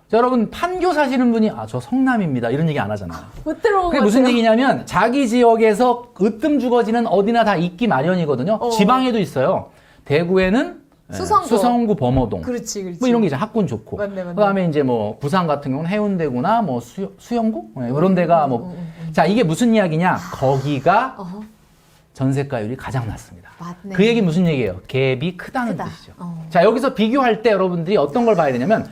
자, 여러분 판교 사시는 분이 저 성남입니다. 이런 얘기 안 하잖아요. 못 들어본 그게 무슨 얘기냐면 자기 지역에서 으뜸 주거지는 어디나 다 있기 마련이거든요. 지방에도 있어요. 대구에는 수성구 범어동. 그렇지. 뭐 이런 게 이제 학군 좋고. 맞네. 그다음에 이제 뭐 부산 같은 경우는 해운대구나 뭐 수영구 이런 데가 뭐. 자, 이게 무슨 이야기냐? 거기가 전세가율이 가장 낮습니다. 맞네. 그 얘기 무슨 얘기예요? 갭이 크다는 크다. 뜻이죠. 자, 여기서 비교할 때 여러분들이 어떤 걸 봐야 되냐면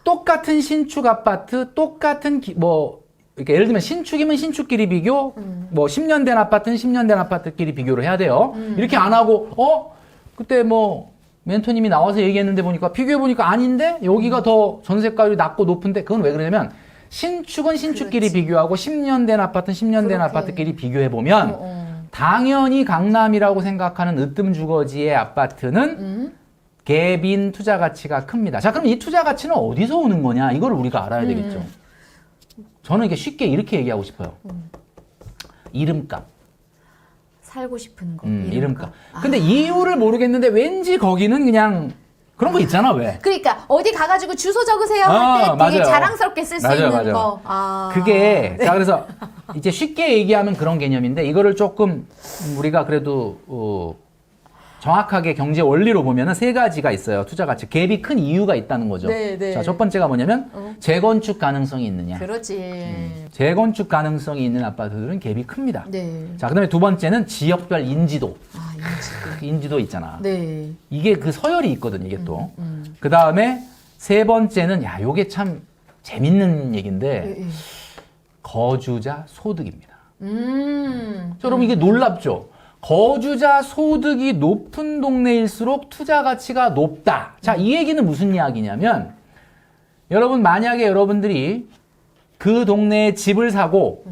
똑같은 신축 아파트, 똑같은 이렇게 예를 들면 신축이면 신축끼리 비교, 뭐 10년 된 아파트는 10년 된 아파트끼리 비교를 해야 돼요. 이렇게 안 하고 그때 뭐 멘토님이 나와서 얘기했는데 보니까 비교해 보니까 아닌데 여기가 더 전세가율이 낮고 높은데 그건 왜 그러냐면 신축은 신축끼리 비교하고 10년 된 아파트는 10년 된 그렇게. 아파트끼리 비교해 보면 당연히 강남이라고 생각하는 으뜸 주거지의 아파트는 갭인 투자 가치가 큽니다. 자, 그럼 이 투자 가치는 어디서 오는 거냐? 이걸 우리가 알아야 되겠죠. 저는 이게 쉽게 이렇게 얘기하고 싶어요. 이름값. 살고 싶은 거. 이름값. 근데 이유를 모르겠는데 왠지 거기는 그냥 그런 거 있잖아, 왜? 그러니까 어디 가가지고 주소 적으세요 할 때 되게 맞아요. 자랑스럽게 쓸 수 있는 맞아요. 거. 그게 자, 그래서 이제 쉽게 얘기하면 그런 개념인데 이거를 조금 우리가 그래도 정확하게 경제 원리로 보면은 3가지가 있어요. 투자 가치. 갭이 큰 이유가 있다는 거죠. 네. 자, 첫 번째가 뭐냐면 재건축 가능성이 있느냐. 그렇지. 재건축 가능성이 있는 아파트들은 갭이 큽니다. 네. 자, 그다음에 두 번째는 지역별 인지도. 인지도. 인지도 있잖아. 네. 이게 그 서열이 있거든, 이게 또. 그 다음에 세 번째는, 요게 참 재밌는 얘기인데, 거주자 소득입니다. 자, 여러분, 이게 놀랍죠? 거주자 소득이 높은 동네일수록 투자 가치가 높다. 자, 이 얘기는 무슨 이야기냐면, 여러분, 만약에 여러분들이 그 동네에 집을 사고,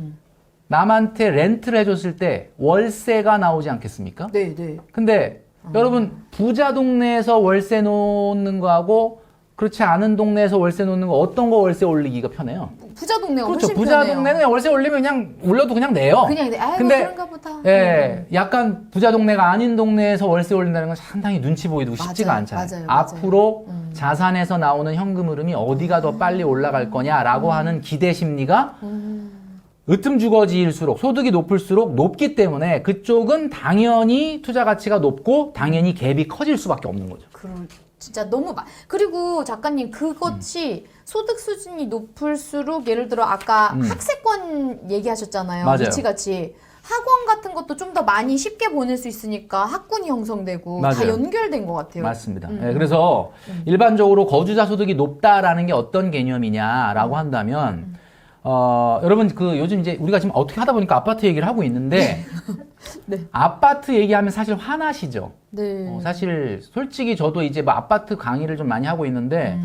남한테 렌트를 해줬을 때 월세가 나오지 않겠습니까? 네. 근데 여러분 부자 동네에서 월세 놓는 거하고 그렇지 않은 동네에서 월세 놓는 거 어떤 거 월세 올리기가 편해요? 부자 동네가 그렇죠. 훨씬 부자 편해요. 동네는 그냥 월세 올리면 그냥 올려도 그냥 내요. 그냥 아이고 근데 그런가 보다. 예, 약간 부자 동네가 아닌 동네에서 월세 올린다는 건 상당히 눈치 보이고 쉽지가 맞아요. 않잖아요. 맞아요. 앞으로 자산에서 나오는 현금 흐름이 어디가 더 빨리 올라갈 거냐라고 하는 기대 심리가 으뜸 주거지일수록 소득이 높을수록 높기 때문에 그쪽은 당연히 투자 가치가 높고 당연히 갭이 커질 수밖에 없는 거죠. 진짜 너무 그리고 작가님 그것이 소득 수준이 높을수록 예를 들어 아까 학세권 얘기하셨잖아요. 맞아요. 위치같이 학원 같은 것도 좀 더 많이 쉽게 보낼 수 있으니까 학군이 형성되고 다 맞아요. 연결된 것 같아요. 맞습니다. 예, 그래서 일반적으로 거주자 소득이 높다라는 게 어떤 개념이냐라고 한다면 여러분 요즘 이제 우리가 지금 어떻게 하다 보니까 아파트 얘기를 하고 있는데 네. 아파트 얘기하면 사실 화나시죠. 네. 사실 솔직히 저도 이제 뭐 아파트 강의를 좀 많이 하고 있는데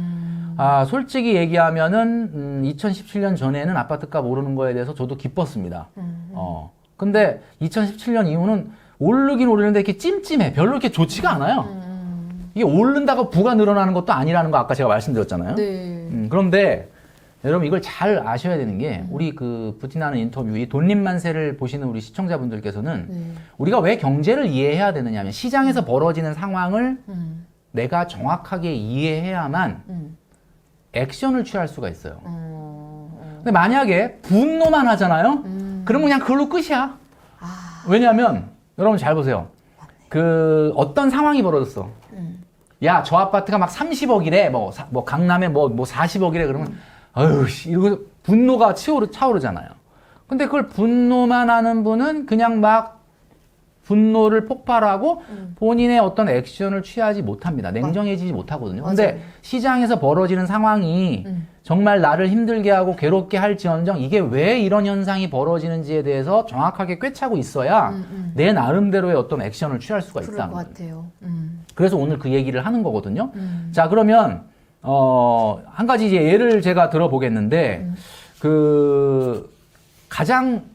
솔직히 얘기하면은 2017년 전에는 아파트값 오르는 거에 대해서 저도 기뻤습니다. 근데 2017년 이후는 오르긴 오르는데 이렇게 찜찜해. 별로 이렇게 좋지가 않아요. 이게 오른다고 부가 늘어나는 것도 아니라는 거 아까 제가 말씀드렸잖아요. 네. 그런데 여러분 이걸 잘 아셔야 되는 게 우리 그 부티나는 인터뷰 이 돈립만세를 보시는 우리 시청자분들께서는 우리가 왜 경제를 이해해야 되느냐 하면 시장에서 벌어지는 상황을 내가 정확하게 이해해야만 액션을 취할 수가 있어요. 근데 만약에 분노만 하잖아요? 그러면 그냥 그걸로 끝이야. 왜냐하면 여러분 잘 보세요. 그 어떤 상황이 벌어졌어. 야, 저 아파트가 막 30억이래. 뭐 강남에 뭐 40억이래. 그러면 아유, 이러고 분노가 차오르잖아요. 근데 그걸 분노만 하는 분은 그냥 막 분노를 폭발하고 본인의 어떤 액션을 취하지 못합니다. 냉정해지지 못하거든요. 근데 맞아요. 시장에서 벌어지는 상황이 정말 나를 힘들게 하고 괴롭게 할지언정 이게 왜 이런 현상이 벌어지는지에 대해서 정확하게 꿰차고 있어야 내 나름대로의 어떤 액션을 취할 수가 그럴 있다는 것 거예요. 같아요. 그래서 오늘 그 얘기를 하는 거거든요. 자, 그러면 한 가지 이제 예를 제가 들어보겠는데 그 가장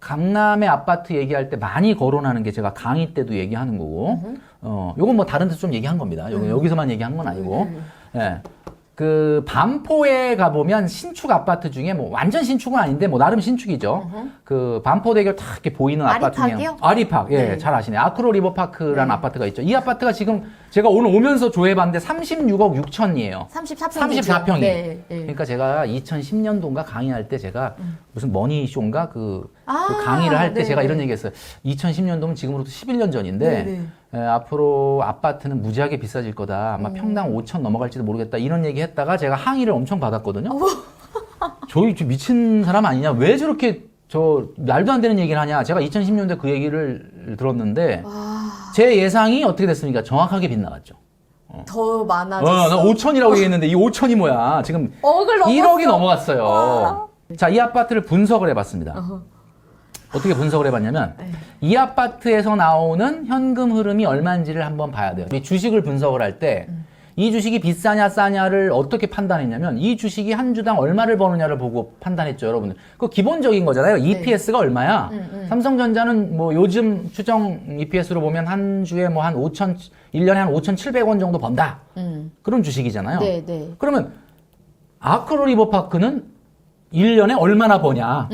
강남의 아파트 얘기할 때 많이 거론하는 게 제가 강의 때도 얘기하는 거고 요건 뭐 다른 데서 좀 얘기한 겁니다. 여기서만 얘기한 건 아니고 예. 그 반포에 가보면 신축 아파트 중에 뭐 완전 신축은 아닌데 뭐 나름 신축이죠. 그 반포대교 딱 이렇게 보이는 아파트 중에 아리팍이요? 아리팍 예, 네. 잘 아시네. 아크로 리버파크라는 아파트가 있죠. 이 아파트가 지금 제가 오늘 오면서 조회봤는데 36억 6천이에요. 34평. 34평이. 네, 네. 그러니까 제가 2010년도인가 강의할 때 제가 무슨 머니쇼인가 그 아, 강의를 할 때 네. 제가 이런 얘기했어요. 2010년도면 지금으로부터 11년 전인데 네, 네. 앞으로 아파트는 무지하게 비싸질 거다. 아마 평당 5천 넘어갈지도 모르겠다. 이런 얘기 했다가 제가 항의를 엄청 받았거든요. 저희 좀 미친 사람 아니냐? 왜 저렇게 저 말도 안 되는 얘기를 하냐? 제가 2010년도에 그 얘기를 들었는데 와, 제 예상이 어떻게 됐습니까? 정확하게 빗나갔죠. 더 많아졌어. 나 5천이라고 얘기했는데 이 5천이 뭐야? 지금 억을 넘었어. 1억이 넘어갔어요. 와. 자, 이 아파트를 분석을 해봤습니다. 어떻게 분석을 해봤냐면 이 아파트에서 나오는 현금 흐름이 얼마인지를 한번 봐야 돼요. 이 주식을 분석을 할 때 이 주식이 비싸냐 싸냐를 어떻게 판단했냐면 이 주식이 한 주당 얼마를 버느냐를 보고 판단했죠, 여러분들. 그거 기본적인 거잖아요. EPS가 얼마야? 삼성전자는 뭐 요즘 추정 EPS로 보면 한 주에 뭐 한 1년에 한 5,700원 정도 번다. 그런 주식이잖아요. 네, 네. 그러면 아크로 리버파크는 1년에 얼마나 버냐.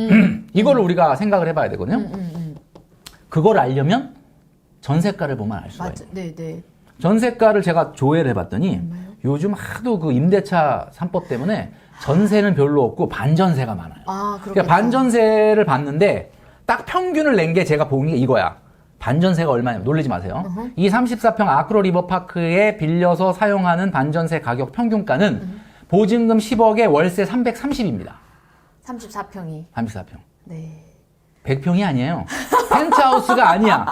이거를 우리가 생각을 해봐야 되거든요. 그걸 알려면 전세가를 보면 알 수가 있어요. 네, 네. 전세가를 제가 조회를 해봤더니 요즘 하도 그 임대차 3법 때문에 전세는 별로 없고 반전세가 많아요. 아, 그렇겠다. 그러니까 반전세를 봤는데 딱 평균을 낸 게 제가 본 게 이거야. 반전세가 얼마냐면 놀라지 마세요. 이 34평 아크로 리버파크에 빌려서 사용하는 반전세 가격 평균가는 보증금 10억에 월세 330입니다. 34평이. 34평. 네. 100평이 아니에요. 펜트하우스가 아니야.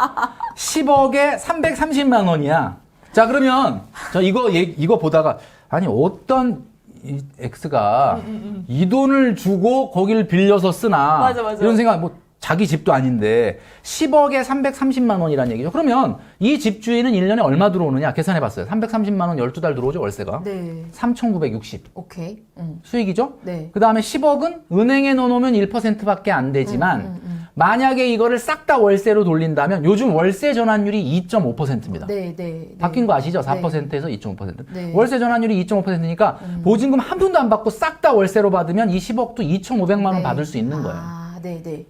10억에 330만 원이야. 자, 그러면 저 이거 보다가 아니 어떤 이 X가 이 돈을 주고 거기를 빌려서 쓰나 맞아, 맞아. 이런 생각 뭐 자기 집도 아닌데 10억에 330만 원이라는 얘기죠. 그러면 이 집주인은 1년에 얼마 들어오느냐 계산해 봤어요. 330만 원 12달 들어오죠, 월세가. 네. 3,960 오케이. 수익이죠? 네. 그 다음에 10억은 은행에 넣어놓으면 1%밖에 안 되지만 만약에 이거를 싹 다 월세로 돌린다면 요즘 월세 전환율이 2.5%입니다. 네, 네. 바뀐 거 아시죠? 4%에서 2.5%. 네. 월세 전환율이 2.5%니까 보증금 한 푼도 안 받고 싹 다 월세로 받으면 이 10억도 2,500만 원 네. 받을 수 있는 거예요. 아, 네, 네.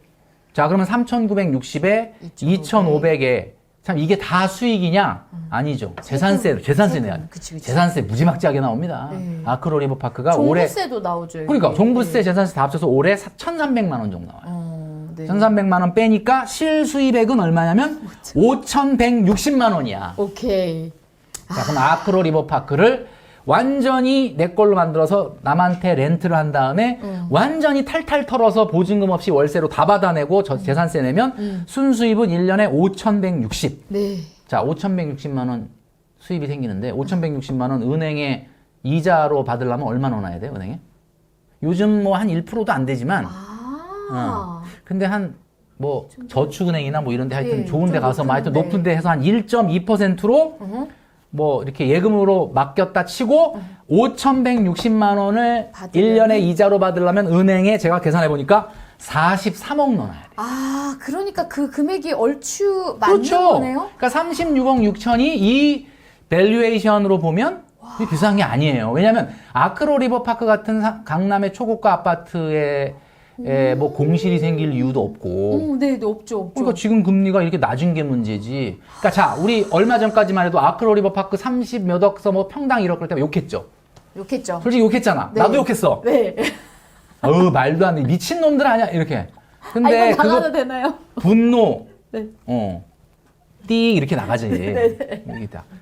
자, 그러면 3,960에 2,500에 참 이게 다 수익이냐? 아니죠. 재산세 내야 돼. 그치. 재산세 무지막지하게 나옵니다. 네. 아크로 리버파크가 올해 종부세도 나오죠. 그러니까 여기. 종부세, 재산세 다 합쳐서 올해 1,300만 원 정도 나와요. 네. 1,300만 원 빼니까 실수입액은 얼마냐면 5,160만 원이야. 오케이. 자, 그럼 아크로 리버파크를 완전히 내 걸로 만들어서 남한테 렌트를 한 다음에 완전히 탈탈 털어서 보증금 없이 월세로 다 받아내고 재산세 내면 순수입은 1년에 5,160. 네. 자, 5,160만 원 수입이 생기는데 5,160만 원 은행에 이자로 받으려면 얼마 넣어놔야 돼요, 은행에? 요즘 뭐 한 1%도 안 되지만 근데 한 뭐 저축은행이나 뭐 이런 데 하여튼 네, 좋은 데 좀 가서 뭐 하여튼 높은데. 높은 데 해서 한 1.2%로 뭐 이렇게 예금으로 맡겼다 치고 5,160만 원을 받으려면? 1년에 이자로 받으려면 은행에 제가 계산해 보니까 43억 넣어놔야 돼. 아, 그러니까 그 금액이 얼추 맞는 그렇죠. 거네요? 그러니까 36억 6천이 이 밸류에이션으로 보면 이게 비싼 게 아니에요. 왜냐하면 아크로 리버파크 같은 강남의 초고가 아파트에 뭐 공실이 생길 이유도 없고. 네, 없죠. 그러니까 지금 금리가 이렇게 낮은 게 문제지. 그러니까 자, 우리 얼마 전까지만 해도 아크로 리버파크 30 몇 억서 뭐 평당 1억 그럴 때 욕했죠. 욕했죠. 솔직히 욕했잖아. 네. 나도 욕했어. 네. 말도 안 돼. 미친놈들 아니야. 이렇게. 근데 이거 나가도 그거 되나요? 분노. 네. 띠 이렇게 나가지.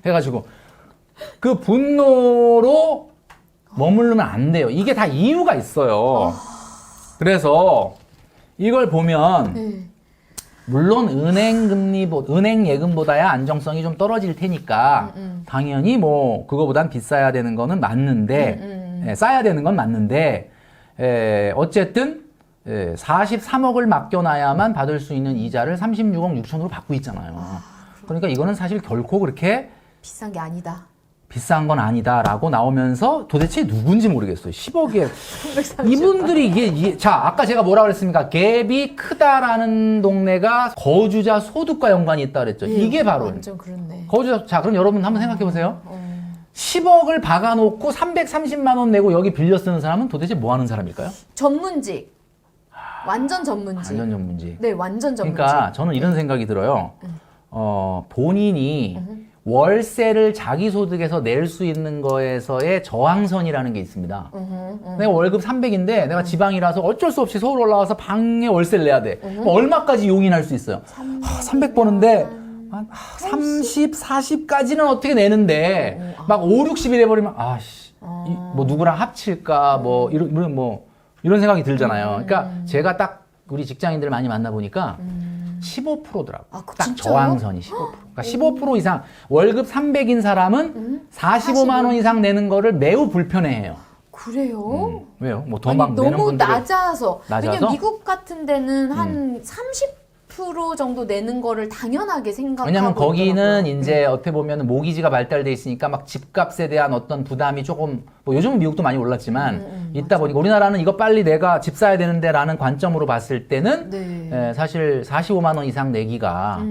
해가지고 그 분노로 머무르면 안 돼요. 이게 다 이유가 있어요. 그래서 이걸 보면 네. 물론 은행 예금보다야 안정성이 좀 떨어질 테니까 당연히 뭐 그거보단 비싸야 되는 거는 맞는데 싸야 되는 건 맞는데 어쨌든 43억을 맡겨놔야만 받을 수 있는 이자를 36억 6천으로 받고 있잖아요. 그러니까 이거는 사실 결코 그렇게 비싼 게 아니다. 비싼 건 아니다라고 나오면서 도대체 누군지 모르겠어요. 10억에 이분들이 자 아까 제가 뭐라 그랬습니까? 갭이 크다라는 동네가 거주자 소득과 연관이 있다 그랬죠. 이게 바로 완전 그렇네. 거주자. 자 그럼 여러분 한번 생각해 보세요. 10억을 박아놓고 330만 원 내고 여기 빌려 쓰는 사람은 도대체 뭐 하는 사람일까요? 전문직. 완전 전문직. 완전 전문직. 네, 완전 전문직. 그러니까 저는 이런 생각이 들어요. 본인이 월세를 자기 소득에서 낼 수 있는 거에서의 저항선이라는 게 있습니다. 내가 월급 300인데 내가 지방이라서 어쩔 수 없이 서울 올라와서 방에 월세를 내야 돼. 그럼 얼마까지 용인할 수 있어요? 300 버는데 30, 40까지는 어떻게 내는데 막 5, 60이 돼버리면 뭐 누구랑 합칠까 뭐 이런 생각이 들잖아요. 그러니까 제가 딱 우리 직장인들 많이 만나보니까 15%더라고. 딱 진짜요? 저항선이 15%. 그러니까 15% 이상 월급 300인 사람은 45만 원 이상 내는 거를 매우 불편해해요. 그래요? 왜요? 뭐 더 막 아니, 내는 너무 분들이 낮아서. 낮아서? 왜냐면 미국 같은 데는 한 30% 정도 내는 거를 당연하게 생각하고 왜냐면 거기는 있더라고요. 이제 어떻게 보면 모기지가 발달돼 있으니까 막 집값에 대한 어떤 부담이 조금 뭐 요즘은 미국도 많이 올랐지만 있다 보니까 우리나라는 이거 빨리 내가 집 사야 되는데라는 관점으로 봤을 때는 네. 사실 45만 원 이상 내기가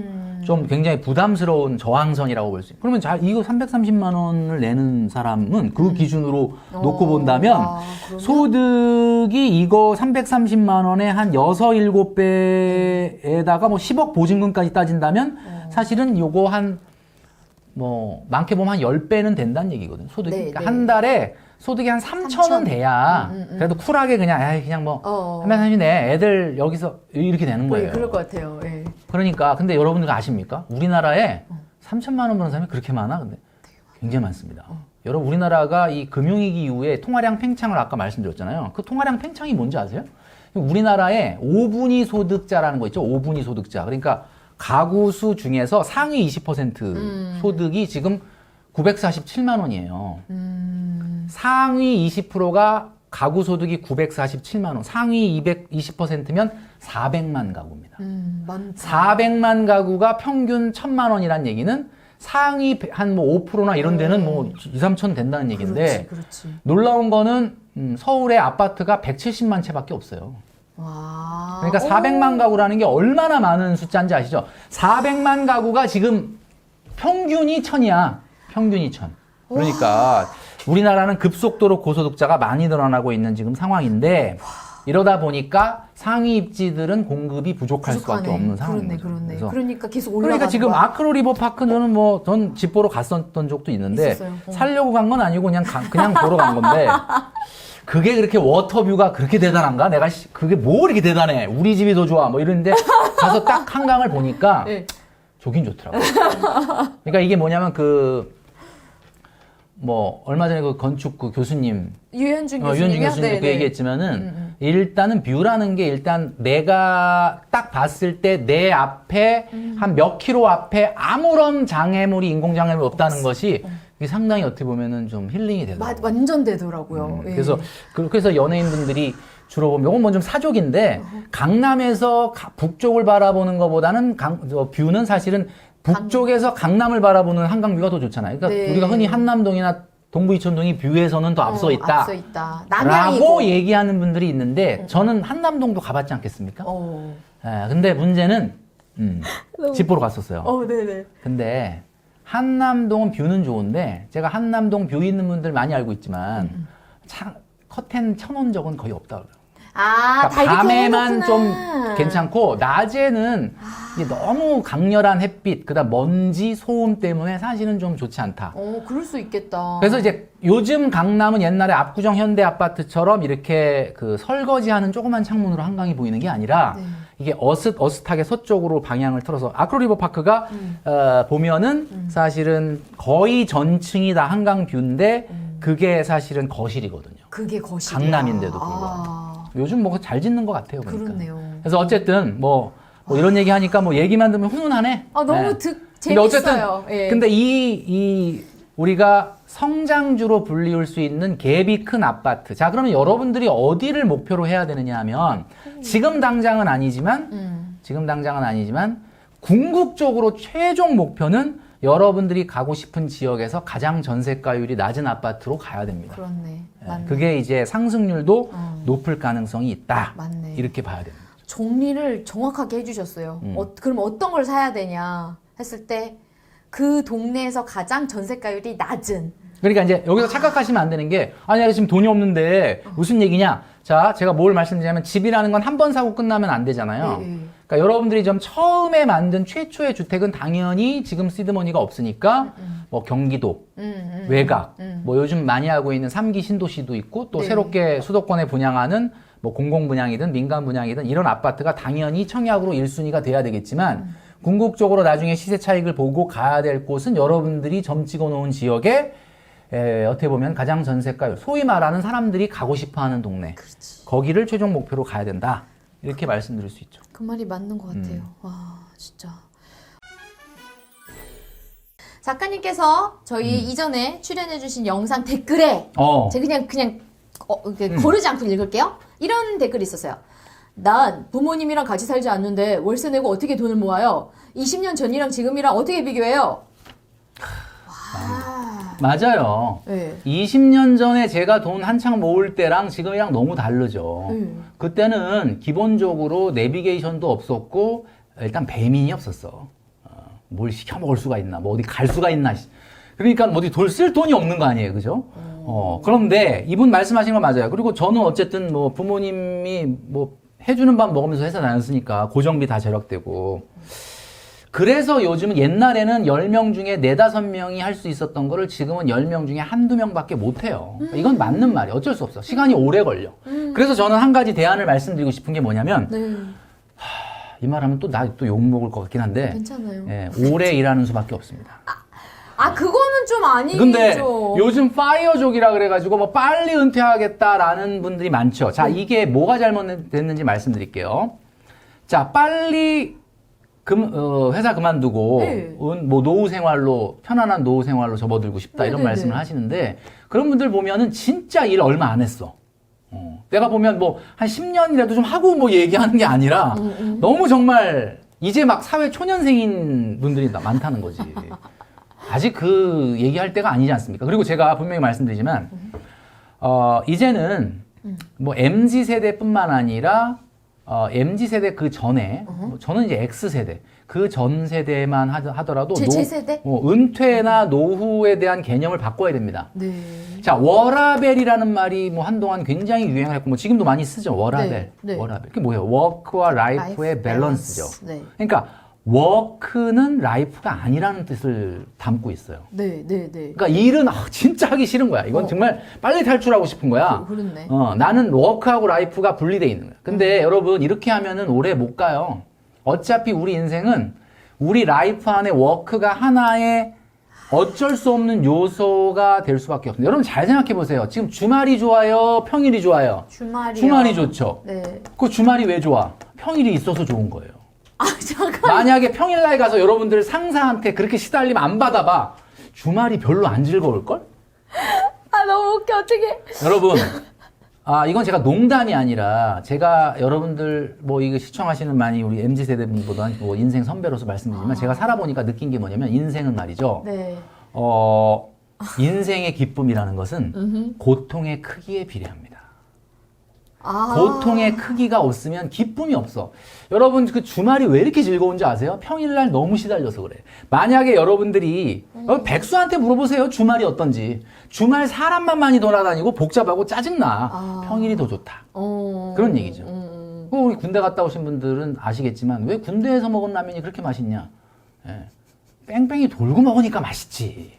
좀 굉장히 부담스러운 저항선이라고 볼 수 있어요. 그러면 이거 330만 원을 내는 사람은 그 기준으로 놓고 본다면 그러면? 소득이 이거 330만 원에 한 6, 7배에다가 뭐 10억 보증금까지 따진다면 사실은 요거 한 뭐 많게 보면 한 10배는 된다는 얘기거든요. 소득이. 네, 그러니까 네. 한 달에 소득이 한 3,000원 돼야 그래도 쿨하게 그냥 그냥 뭐 330네 애들 여기서 이렇게 되는 거예요. 네, 그럴 것 같아요. 예. 그러니까 근데 여러분들 아십니까? 우리나라에 3천만 원 버는 사람이 그렇게 많아? 근데 굉장히 많습니다. 여러분 우리나라가 이 금융위기 이후에 통화량 팽창을 아까 말씀드렸잖아요. 그 통화량 팽창이 뭔지 아세요? 우리나라에 5분위 소득자라는 거 있죠. 5분위 소득자. 그러니까 가구 수 중에서 상위 20% 소득이 지금 947만 원이에요. 상위 20%가 가구 소득이 947만 원. 상위 220%면 400만 가구입니다. 많다. 400만 가구가 평균 1000만 원이란 얘기는 상위 한 뭐 5%나 이런 데는 뭐 2, 3천 된다는 얘기인데 그렇지. 놀라운 거는 서울의 아파트가 170만 채밖에 없어요. 와. 그러니까 400만 가구라는 게 얼마나 많은 숫자인지 아시죠? 400만 가구가 지금 평균이 1000이야. 평균이 1000. 그러니까 우리나라는 급속도로 고소득자가 많이 늘어나고 있는 지금 상황인데 이러다 보니까 상위 입지들은 공급이 부족할 수밖에 없는 상황이죠. 그렇네. 그러니까 계속 올라가는 그러니까 지금 거야. 아크로 리버파크 저는 뭐 전 집 보러 갔었던 적도 있는데 있었어요. 살려고 간 건 아니고 그냥 보러 간 건데 그게 그렇게 워터뷰가 그렇게 대단한가? 내가 그게 뭐 이렇게 대단해? 우리 집이 더 좋아. 뭐 이런데 가서 딱 한강을 보니까 네. 좋긴 좋더라고. 그러니까 이게 뭐냐면 뭐 얼마 전에 그 건축 그 교수님 유현준 유현준 교수님이요? 교수님도 그 네, 얘기했지만은 일단은 뷰라는 게 일단 내가 딱 봤을 때 내 앞에 한 몇 킬로 앞에 아무런 장애물이 인공 장애물이 없다는 것이 이게 상당히 어떻게 보면은 좀 힐링이 되더라고요. 완전 되더라고요. 예. 그래서 연예인분들이 주로 보면 이건 뭐 좀 사족인데 강남에서 북쪽을 바라보는 것보다는 뷰는 사실은 북쪽에서 강남을 바라보는 한강뷰가 더 좋잖아요. 그러니까 네. 우리가 흔히 한남동이나 동부이촌동이 뷰에서는 더 앞서 있다. 앞서 있다. 라고 남양이고. 얘기하는 분들이 있는데 저는 한남동도 가봤지 않겠습니까? 근데 문제는 집 보러 갔었어요. 네네. 근데 한남동 뷰는 좋은데 제가 한남동 뷰 있는 분들 많이 알고 있지만 커튼 쳐놓은 적은 거의 없다 그래요. 아, 다 그러니까 이렇게 밤에만 좀 해놓구나. 괜찮고 낮에는 이게 너무 강렬한 햇빛, 그다음 먼지, 소음 때문에 사실은 좀 좋지 않다. 그럴 수 있겠다. 그래서 이제 요즘 강남은 옛날에 압구정 현대 아파트처럼 이렇게 그 설거지하는 조그만 창문으로 한강이 보이는 게 아니라 네. 이게 어슷어슷하게 서쪽으로 방향을 틀어서 아크로리버파크가 보면은 사실은 거의 전층이 다 한강 뷰인데 그게 사실은 거실이거든요. 그게 거실이야. 강남인데도 불구하고. 요즘 뭐 잘 짓는 것 같아요. 그러니까. 그렇네요. 그래서 어쨌든 뭐 이런 얘기 하니까 뭐 얘기만 들으면 훈훈하네. 너무 네. 재밌어요. 근데 어쨌든 예. 근데 이 우리가 성장주로 불리울 수 있는 갭이 큰 아파트. 자, 그러면 여러분들이 어디를 목표로 해야 되느냐 하면 지금 당장은 아니지만 궁극적으로 최종 목표는 여러분들이 가고 싶은 지역에서 가장 전세가율이 낮은 아파트로 가야 됩니다. 그렇네. 맞네. 그게 이제 상승률도 높을 가능성이 있다. 맞네. 이렇게 봐야 됩니다. 정리를 정확하게 해주셨어요. 그럼 어떤 걸 사야 되냐 했을 때 그 동네에서 가장 전세가율이 낮은. 그러니까 이제 여기서 착각하시면 안 되는 게 아니 내가 지금 돈이 없는데 무슨 얘기냐. 자, 제가 뭘 말씀드리냐면 집이라는 건 한 번 사고 끝나면 안 되잖아요. 그러니까 여러분들이 좀 처음에 만든 최초의 주택은 당연히 지금 시드머니가 없으니까 뭐 경기도, 외곽, 뭐 요즘 많이 하고 있는 3기 신도시도 있고 또 네. 새롭게 수도권에 분양하는 뭐 공공 분양이든 민간 분양이든 이런 아파트가 당연히 청약으로 1순위가 돼야 되겠지만 궁극적으로 나중에 시세 차익을 보고 가야 될 곳은 여러분들이 점 찍어 놓은 지역에 어떻게 보면 가장 전세가율, 소위 말하는 사람들이 가고 싶어하는 동네. 그렇지. 거기를 최종 목표로 가야 된다. 이렇게 말씀드릴 수 있죠. 그 말이 맞는 것 같아요. 와, 진짜. 작가님께서 저희 이전에 출연해주신 영상 댓글에 제가 그냥 거르지 않고 읽을게요. 이런 댓글이 있었어요. 난 부모님이랑 같이 살지 않는데 월세 내고 어떻게 돈을 모아요? 20년 전이랑 지금이랑 어떻게 비교해요? 맞아요. 네. 20년 전에 제가 돈 한창 모을 때랑 지금이랑 너무 다르죠. 그때는 기본적으로 내비게이션도 없었고 일단 배민이 없었어. 뭘 시켜 먹을 수가 있나, 뭐 어디 갈 수가 있나. 그러니까 뭐 어디 쓸 돈이 없는 거 아니에요, 그죠? 그런데 이분 말씀하신 거 맞아요. 그리고 저는 어쨌든 뭐 부모님이 뭐 해주는 밥 먹으면서 회사 다녔으니까 고정비 다 절약되고. 그래서 요즘은 옛날에는 10명 중에 4, 5명이 할 수 있었던 거를 지금은 10명 중에 1, 2명밖에 못 해요. 이건 맞는 말이에요. 어쩔 수 없어. 시간이 오래 걸려. 그래서 저는 한 가지 대안을 말씀드리고 싶은 게 뭐냐면 이 말하면 또 나 또 욕먹을 것 같긴 한데 괜찮아요. 오래 일하는 수밖에 없습니다. 그거는 좀 아니죠. 근데 요즘 파이어족이라 그래가지고 뭐 빨리 은퇴하겠다라는 분들이 많죠. 자, 이게 뭐가 잘못됐는지 말씀드릴게요. 자, 빨리 회사 그만두고 뭐 노후 생활로 편안한 노후 생활로 접어들고 싶다 이런 말씀을 하시는데 그런 분들 보면은 진짜 일 얼마 안 했어. 내가 보면 뭐 한 10년이라도 좀 하고 뭐 얘기하는 게 아니라 너무 정말 이제 막 사회 초년생인 분들이 많다는 거지. 아직 그 얘기할 때가 아니지 않습니까? 그리고 제가 분명히 말씀드리지만 이제는 뭐 MZ 세대뿐만 아니라 MZ 세대 그 전에 저는 이제 X 세대 그 전 세대만 하더라도 제 세대? 은퇴나 노후에 대한 개념을 바꿔야 됩니다. 네. 자, 워라벨이라는 말이 뭐 한동안 굉장히 유행을 했고 뭐 지금도 많이 쓰죠. 워라벨. 네. 워라벨. 그게 뭐예요? 워크와 라이프의 밸런스죠. 네. 그러니까 워크는 라이프가 아니라는 뜻을 담고 있어요. 네. 그러니까 일은 진짜 하기 싫은 거야. 이건 정말 빨리 탈출하고 싶은 거야. 그렇네. 나는 워크하고 라이프가 분리돼 있는 거야. 근데 여러분 이렇게 하면은 오래 못 가요. 어차피 우리 인생은 우리 라이프 안에 워크가 하나의 어쩔 수 없는 요소가 될 수밖에 없습니다. 여러분 잘 생각해 보세요. 지금 주말이 좋아요? 평일이 좋아요? 주말이 좋죠. 네. 그 주말이 왜 좋아? 평일이 있어서 좋은 거예요. 잠깐. 만약에 평일날 가서 여러분들 상사한테 그렇게 시달리면 안 받아봐. 주말이 별로 안 즐거울걸? 너무 웃겨. 어떡해. 여러분, 이건 제가 농담이 아니라 제가 여러분들 뭐 이거 시청하시는 많이 우리 MZ세대분보다 뭐 인생 선배로서 말씀드리지만 제가 살아보니까 느낀 게 뭐냐면 인생은 말이죠. 네. 인생의 기쁨이라는 것은 고통의 크기에 비례합니다. 고통의 크기가 없으면 기쁨이 없어. 여러분 그 주말이 왜 이렇게 즐거운지 아세요? 평일날 너무 시달려서 그래. 만약에 여러분들이 백수한테 물어보세요. 주말이 어떤지. 주말 사람만 많이 돌아다니고 복잡하고 짜증나. 평일이 더 좋다. 그런 얘기죠. 우리 군대 갔다 오신 분들은 아시겠지만 왜 군대에서 먹은 라면이 그렇게 맛있냐? 예. 뺑뺑이 돌고 먹으니까 맛있지.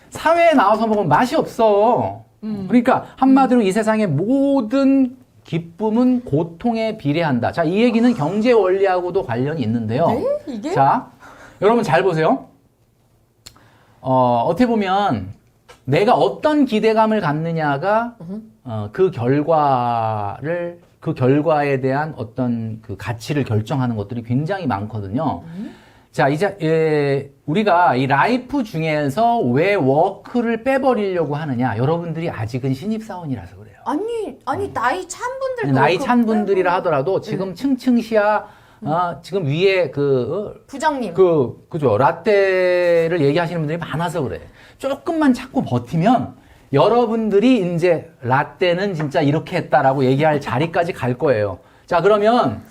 사회에 나와서 먹으면 맛이 없어. 그러니까 한마디로 이 세상의 모든 기쁨은 고통에 비례한다. 자, 이 얘기는 경제 원리하고도 관련이 있는데요. 네? 이게? 자, 여러분 잘 보세요. 어떻게 보면 내가 어떤 기대감을 갖느냐가 그 결과에 대한 어떤 그 가치를 결정하는 것들이 굉장히 많거든요. 자, 이제 우리가 이 라이프 중에서 왜 워크를 빼버리려고 하느냐? 여러분들이 아직은 신입사원이라서 그래요. 아니 나이 찬 분들 나이 찬 분들이라 하더라도 지금 층층시야 지금 위에 부장님 그죠 라떼를 얘기하시는 분들이 많아서 그래. 조금만 참고 버티면 여러분들이 이제 라떼는 진짜 이렇게 했다라고 얘기할 자리까지 갈 거예요. 자, 그러면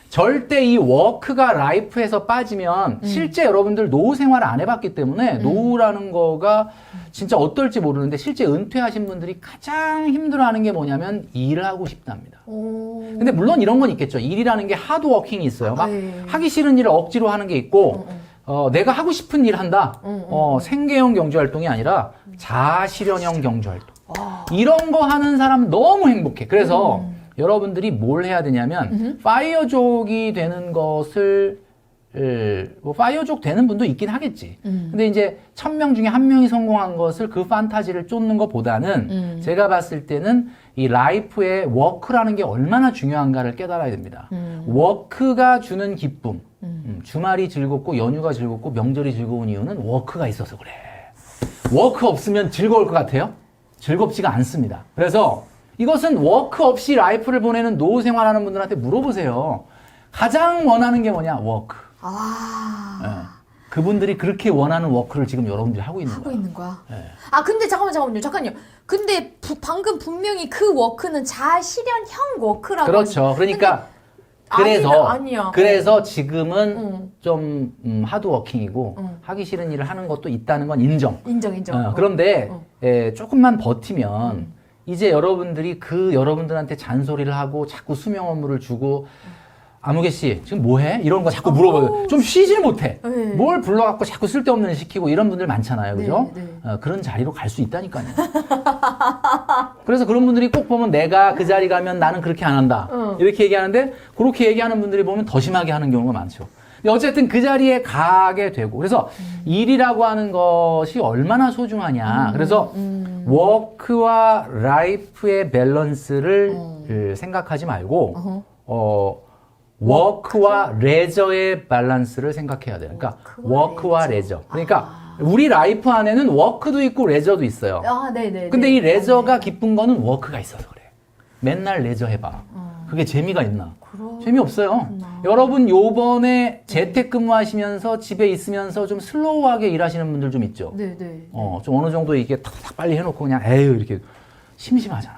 절대 이 워크가 라이프에서 빠지면 실제 여러분들 노후 생활을 안 해봤기 때문에 노후라는 거가 진짜 어떨지 모르는데 실제 은퇴하신 분들이 가장 힘들어하는 게 뭐냐면 일을 하고 싶답니다. 근데 물론 이런 건 있겠죠. 일이라는 게 하드워킹이 있어요. 막 하기 싫은 일을 억지로 하는 게 있고 내가 하고 싶은 일 한다. 생계형 경제활동이 아니라 자아실현형 경제활동. 이런 거 하는 사람 너무 행복해. 그래서 여러분들이 뭘 해야 되냐면 파이어족이 되는 것을 뭐 파이어족 되는 분도 있긴 하겠지. 근데 이제 1000명 중에 1명이 성공한 것을 그 판타지를 쫓는 것보다는 제가 봤을 때는 이 라이프의 워크라는 게 얼마나 중요한가를 깨달아야 됩니다. 워크가 주는 기쁨. 주말이 즐겁고 연휴가 즐겁고 명절이 즐거운 이유는 워크가 있어서 그래. 워크 없으면 즐거울 것 같아요? 즐겁지가 않습니다. 그래서 이것은 워크 없이 라이프를 보내는 노후 생활하는 분들한테 물어보세요. 가장 원하는 게 뭐냐? 워크. 네. 그분들이 그렇게 원하는 워크를 지금 여러분들이 하고 있는 거야. 네. 근데 잠깐만요. 근데 방금 분명히 그 워크는 자아실현형 워크라고. 그렇죠. 그러니까 그래서 지금은 좀 하드워킹이고 하기 싫은 일을 하는 것도 있다는 건 인정. 그런데 조금만 버티면 이제 여러분들이 여러분들한테 잔소리를 하고 자꾸 수명 업무를 주고 아무개 씨 지금 뭐해? 이런 거 자꾸 물어봐요. 좀 쉬질 못해. 뭘 불러갖고 자꾸 쓸데없는 일 시키고 이런 분들 많잖아요. 그죠? 그런 자리로 갈 수 있다니까요. 그래서 그런 분들이 꼭 보면 내가 그 자리 가면 나는 그렇게 안 한다. 이렇게 얘기하는데 그렇게 얘기하는 분들이 보면 더 심하게 하는 경우가 많죠. 근데 어쨌든 그 자리에 가게 되고 그래서 일이라고 하는 것이 얼마나 소중하냐. 그래서 워크와 라이프의 밸런스를 생각하지 말고 워크와 레저의 밸런스를 생각해야 돼요. 그러니까 워크와 레저. 그러니까 우리 라이프 안에는 워크도 있고 레저도 있어요. 근데 이 레저가 기쁜 거는 워크가 있어서 그래. 맨날 레저 해봐. 그게 재미가 있나? 재미없어요. 여러분 요번에 재택근무 하시면서 집에 있으면서 좀 슬로우하게 일하시는 분들 좀 있죠? 좀 어느 정도 이게 탁탁 빨리 해놓고 그냥 에휴 이렇게 심심하잖아.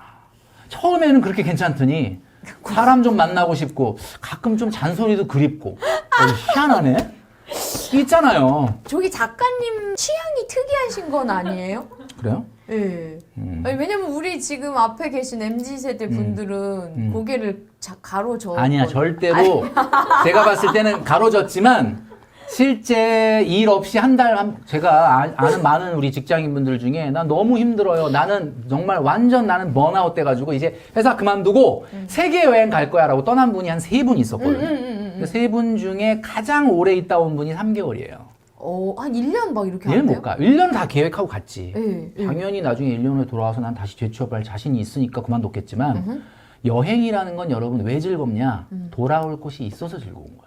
처음에는 그렇게 괜찮더니 사람 좀 만나고 싶고 가끔 좀 잔소리도 그립고 희한하네? 있잖아요. 저기 작가님 취향이 특이하신 건 아니에요? 그래요? 네. 아니, 왜냐면 우리 지금 앞에 계신 MZ세대 분들은 고개를 가로져. 아니야, 절대로. 제가 봤을 때는 가로졌지만 실제 일 없이 한 달, 제가 아는 많은 우리 직장인 분들 중에 난 너무 힘들어요. 나는 정말 완전 나는 번아웃 돼가지고 이제 회사 그만두고 세계 여행 갈 거야 라고 떠난 분이 한 3분 있었거든요. 3분 중에 가장 오래 있다 온 분이 3개월이에요. 한 1년 막 이렇게 1년 하는데요? 못 가. 1년 다 계획하고 갔지. 네. 당연히 나중에 1년 후에 돌아와서 난 다시 재취업할 자신이 있으니까 그만뒀겠지만 여행이라는 건 여러분 왜 즐겁냐? 돌아올 곳이 있어서 즐거운 거야.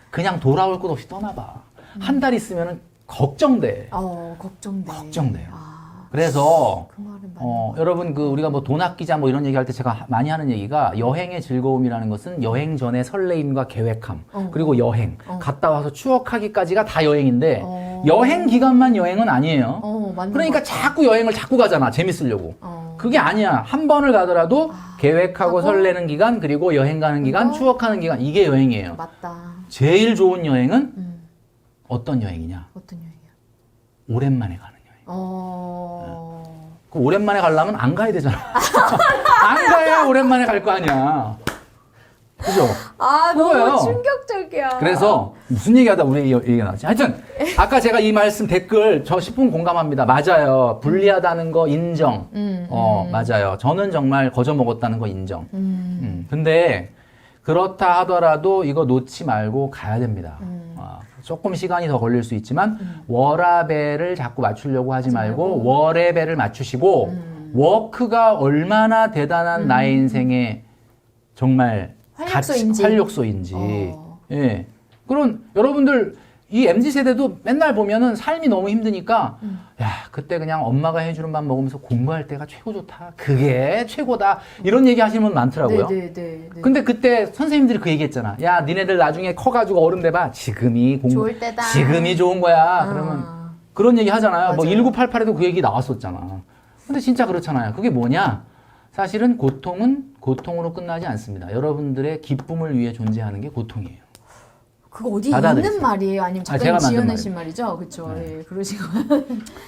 그냥 돌아올 곳 없이 떠나봐. 한 달 있으면 걱정돼. 걱정돼요. 그래서 그 말은 맞는 여러분 우리가 뭐 돈 아끼자 뭐 이런 얘기할 때 제가 많이 하는 얘기가 여행의 즐거움이라는 것은 여행 전에 설레임과 계획함 그리고 여행 갔다 와서 추억하기까지가 다 여행인데 여행 기간만 여행은 아니에요. 그러니까 자꾸 여행을 자꾸 가잖아. 재밌으려고. 그게 아니야. 한 번을 가더라도 계획하고 하고, 설레는 기간, 그리고 여행 가는 기간, 그거? 추억하는 기간, 이게 여행이에요. 맞다. 제일 좋은 여행은 어떤 여행이냐? 어떤 여행이야? 오랜만에 가는 여행. 그 오랜만에 가려면 안 가야 되잖아. 안 가야 오랜만에 갈 거 아니야. 그죠? 그거예요. 너무 충격적이야. 그래서 무슨 얘기하다 우리 얘기가 나왔지. 하여튼 아까 제가 이 말씀 댓글 저 10분 공감합니다. 맞아요. 불리하다는 거 인정. 맞아요. 저는 정말 거저 먹었다는 거 인정. 근데 그렇다 하더라도 이거 놓지 말고 가야 됩니다. 조금 시간이 더 걸릴 수 있지만 워라벨을 자꾸 맞추려고 하지 말고 월의 벨을 맞추시고 워크가 얼마나 대단한 나의 인생의 정말 활력소인지. 예. 그런 여러분들 이 MZ 세대도 맨날 보면은 삶이 너무 힘드니까 야, 그때 그냥 엄마가 해주는 밥 먹으면서 공부할 때가 최고 좋다. 그게 최고다. 이런 얘기 하시는 분 많더라고요. 네. 근데 그때 선생님들이 그 얘기했잖아. 야, 니네들 나중에 커가지고 어른 돼봐. 지금이 좋을 때다. 지금이 좋은 거야. 그러면 그런 얘기 하잖아요. 뭐 맞아요. 1988에도 그 얘기 나왔었잖아. 근데 진짜 그렇잖아요. 그게 뭐냐? 사실은 고통은 고통으로 끝나지 않습니다. 여러분들의 기쁨을 위해 존재하는 게 고통이에요. 그거 어디 받아들이세요. 있는 말이에요? 아니면 제가 작가님 만든 지어내신 말이죠? 그렇죠. 예, 그러신 거.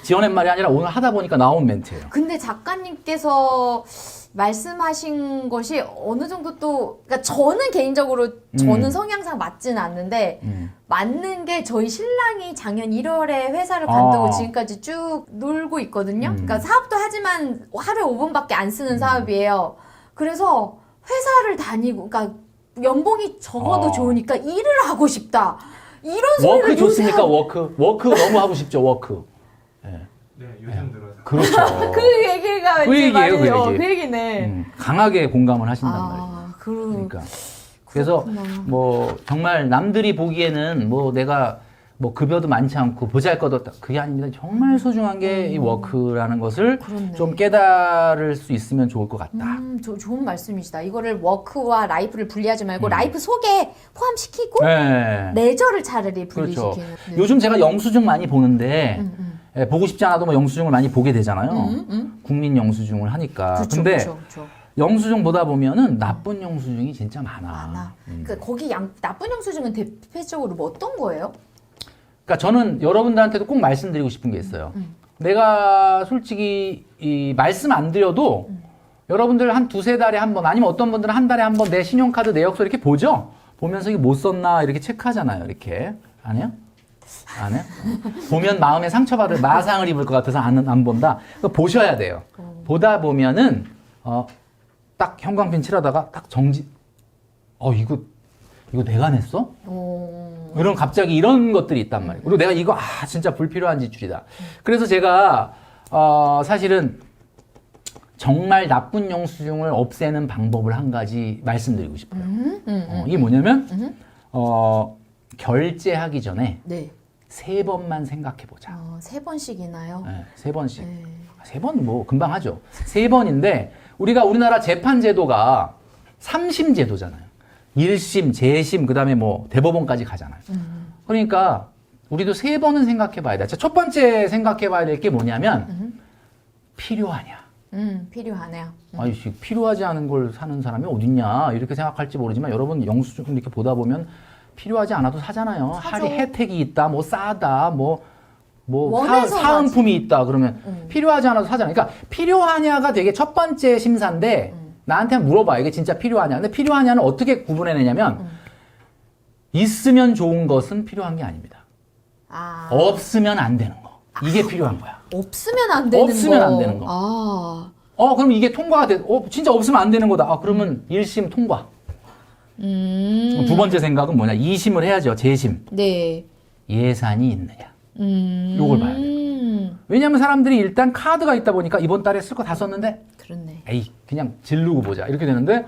지어낸 말이 아니라 오늘 하다 보니까 나온 멘트예요. 근데 작가님께서 말씀하신 것이 어느 정도 또, 그러니까 저는 개인적으로 저는 성향상 맞지는 않는데 맞는 게 저희 신랑이 작년 1월에 회사를 관두고 지금까지 쭉 놀고 있거든요. 그러니까 사업도 하지만 하루에 5분밖에 안 쓰는 사업이에요. 그래서 회사를 다니고, 그러니까 연봉이 적어도 좋으니까 일을 하고 싶다. 이런 소리를 워크 좋습니까? 요새 워크 너무 하고 싶죠. 워크. 네, 요즘 들어서. 그렇죠. 그 얘기가 그 이제 얘기예요, 그 말이에요. 얘기. 그 얘기네. 강하게 공감을 하신단 말이에요. 그러니까. 그래서 뭐 정말 남들이 보기에는 뭐 내가 뭐 급여도 많지 않고 보잘것없다 그게 아닙니다. 정말 소중한 게 이 워크라는 것을 그렇네. 좀 깨달을 수 있으면 좋을 것 같다. 좋은 말씀이시다. 이거를 워크와 라이프를 분리하지 말고 라이프 속에 포함시키고 네. 레저를 차라리 그렇죠. 분리시키는. 네. 요즘 제가 영수증 많이 보는데 예, 보고 싶지 않아도 뭐 영수증을 많이 보게 되잖아요. 국민 영수증을 하니까. 그렇죠, 근데 그렇죠. 영수증 보다 보면은 나쁜 영수증이 진짜 많아. 그러니까 거기 나쁜 영수증은 대표적으로 뭐 어떤 거예요? 그러니까 저는 여러분들한테도 꼭 말씀드리고 싶은 게 있어요. 내가 솔직히 이 말씀 안 드려도 여러분들 한 두세 달에 한 번 아니면 어떤 분들은 한 달에 한 번 내 신용카드 내역서 이렇게 보죠? 보면서 이게 못 썼나 이렇게 체크하잖아요. 이렇게. 안 해요? 안 해요? 보면 마음에 상처받을 마상을 입을 것 같아서 안 본다. 그거 보셔야 돼요. 보다 보면은 딱 형광펜 칠하다가 딱 이거 내가 냈어? 이런 갑자기 이런 것들이 있단 말이에요. 그리고 내가 이거 진짜 불필요한 지출이다. 그래서 제가 사실은 정말 나쁜 영수증을 없애는 방법을 한 가지 말씀드리고 싶어요. 이게 뭐냐면 결제하기 전에 네. 3번만 생각해 보자. 3번씩이나요? 네, 3번씩. 네. 3번 뭐 금방 하죠. 3번인데 우리나라 재판 제도가 3심 제도잖아요. 1심, 재심, 그 다음에 뭐 대법원까지 가잖아요. 그러니까 우리도 3번은 생각해 봐야 돼. 자, 첫 번째 생각해 봐야 될 게 뭐냐면 필요하냐. 필요하네요. 아이씨, 필요하지 않은 걸 사는 사람이 어딨냐 이렇게 생각할지 모르지만 여러분 영수증 이렇게 보다 보면 필요하지 않아도 사잖아요. 사죠. 할인 혜택이 있다, 뭐 싸다, 뭐 원해서 사은품이 있다 그러면 필요하지 않아도 사잖아요. 그러니까 필요하냐가 되게 첫 번째 심사인데 나한테 물어봐. 이게 진짜 필요하냐. 근데 필요하냐는 어떻게 구분해내냐면 있으면 좋은 것은 필요한 게 아닙니다. 없으면 안 되는 거. 이게 필요한 거야. 없으면 안 되는 거. 없으면 안 되는 거. 그럼 이게 통과가 돼. 진짜 없으면 안 되는 거다. 그러면 1심 통과. 두 번째 생각은 뭐냐. 2심을 해야죠. 재심. 네. 예산이 있느냐. 요걸 봐야 돼요. 왜냐하면 사람들이 일단 카드가 있다 보니까 이번 달에 쓸 거 다 썼는데 그렇네. 에이 그냥 지르고 보자 이렇게 되는데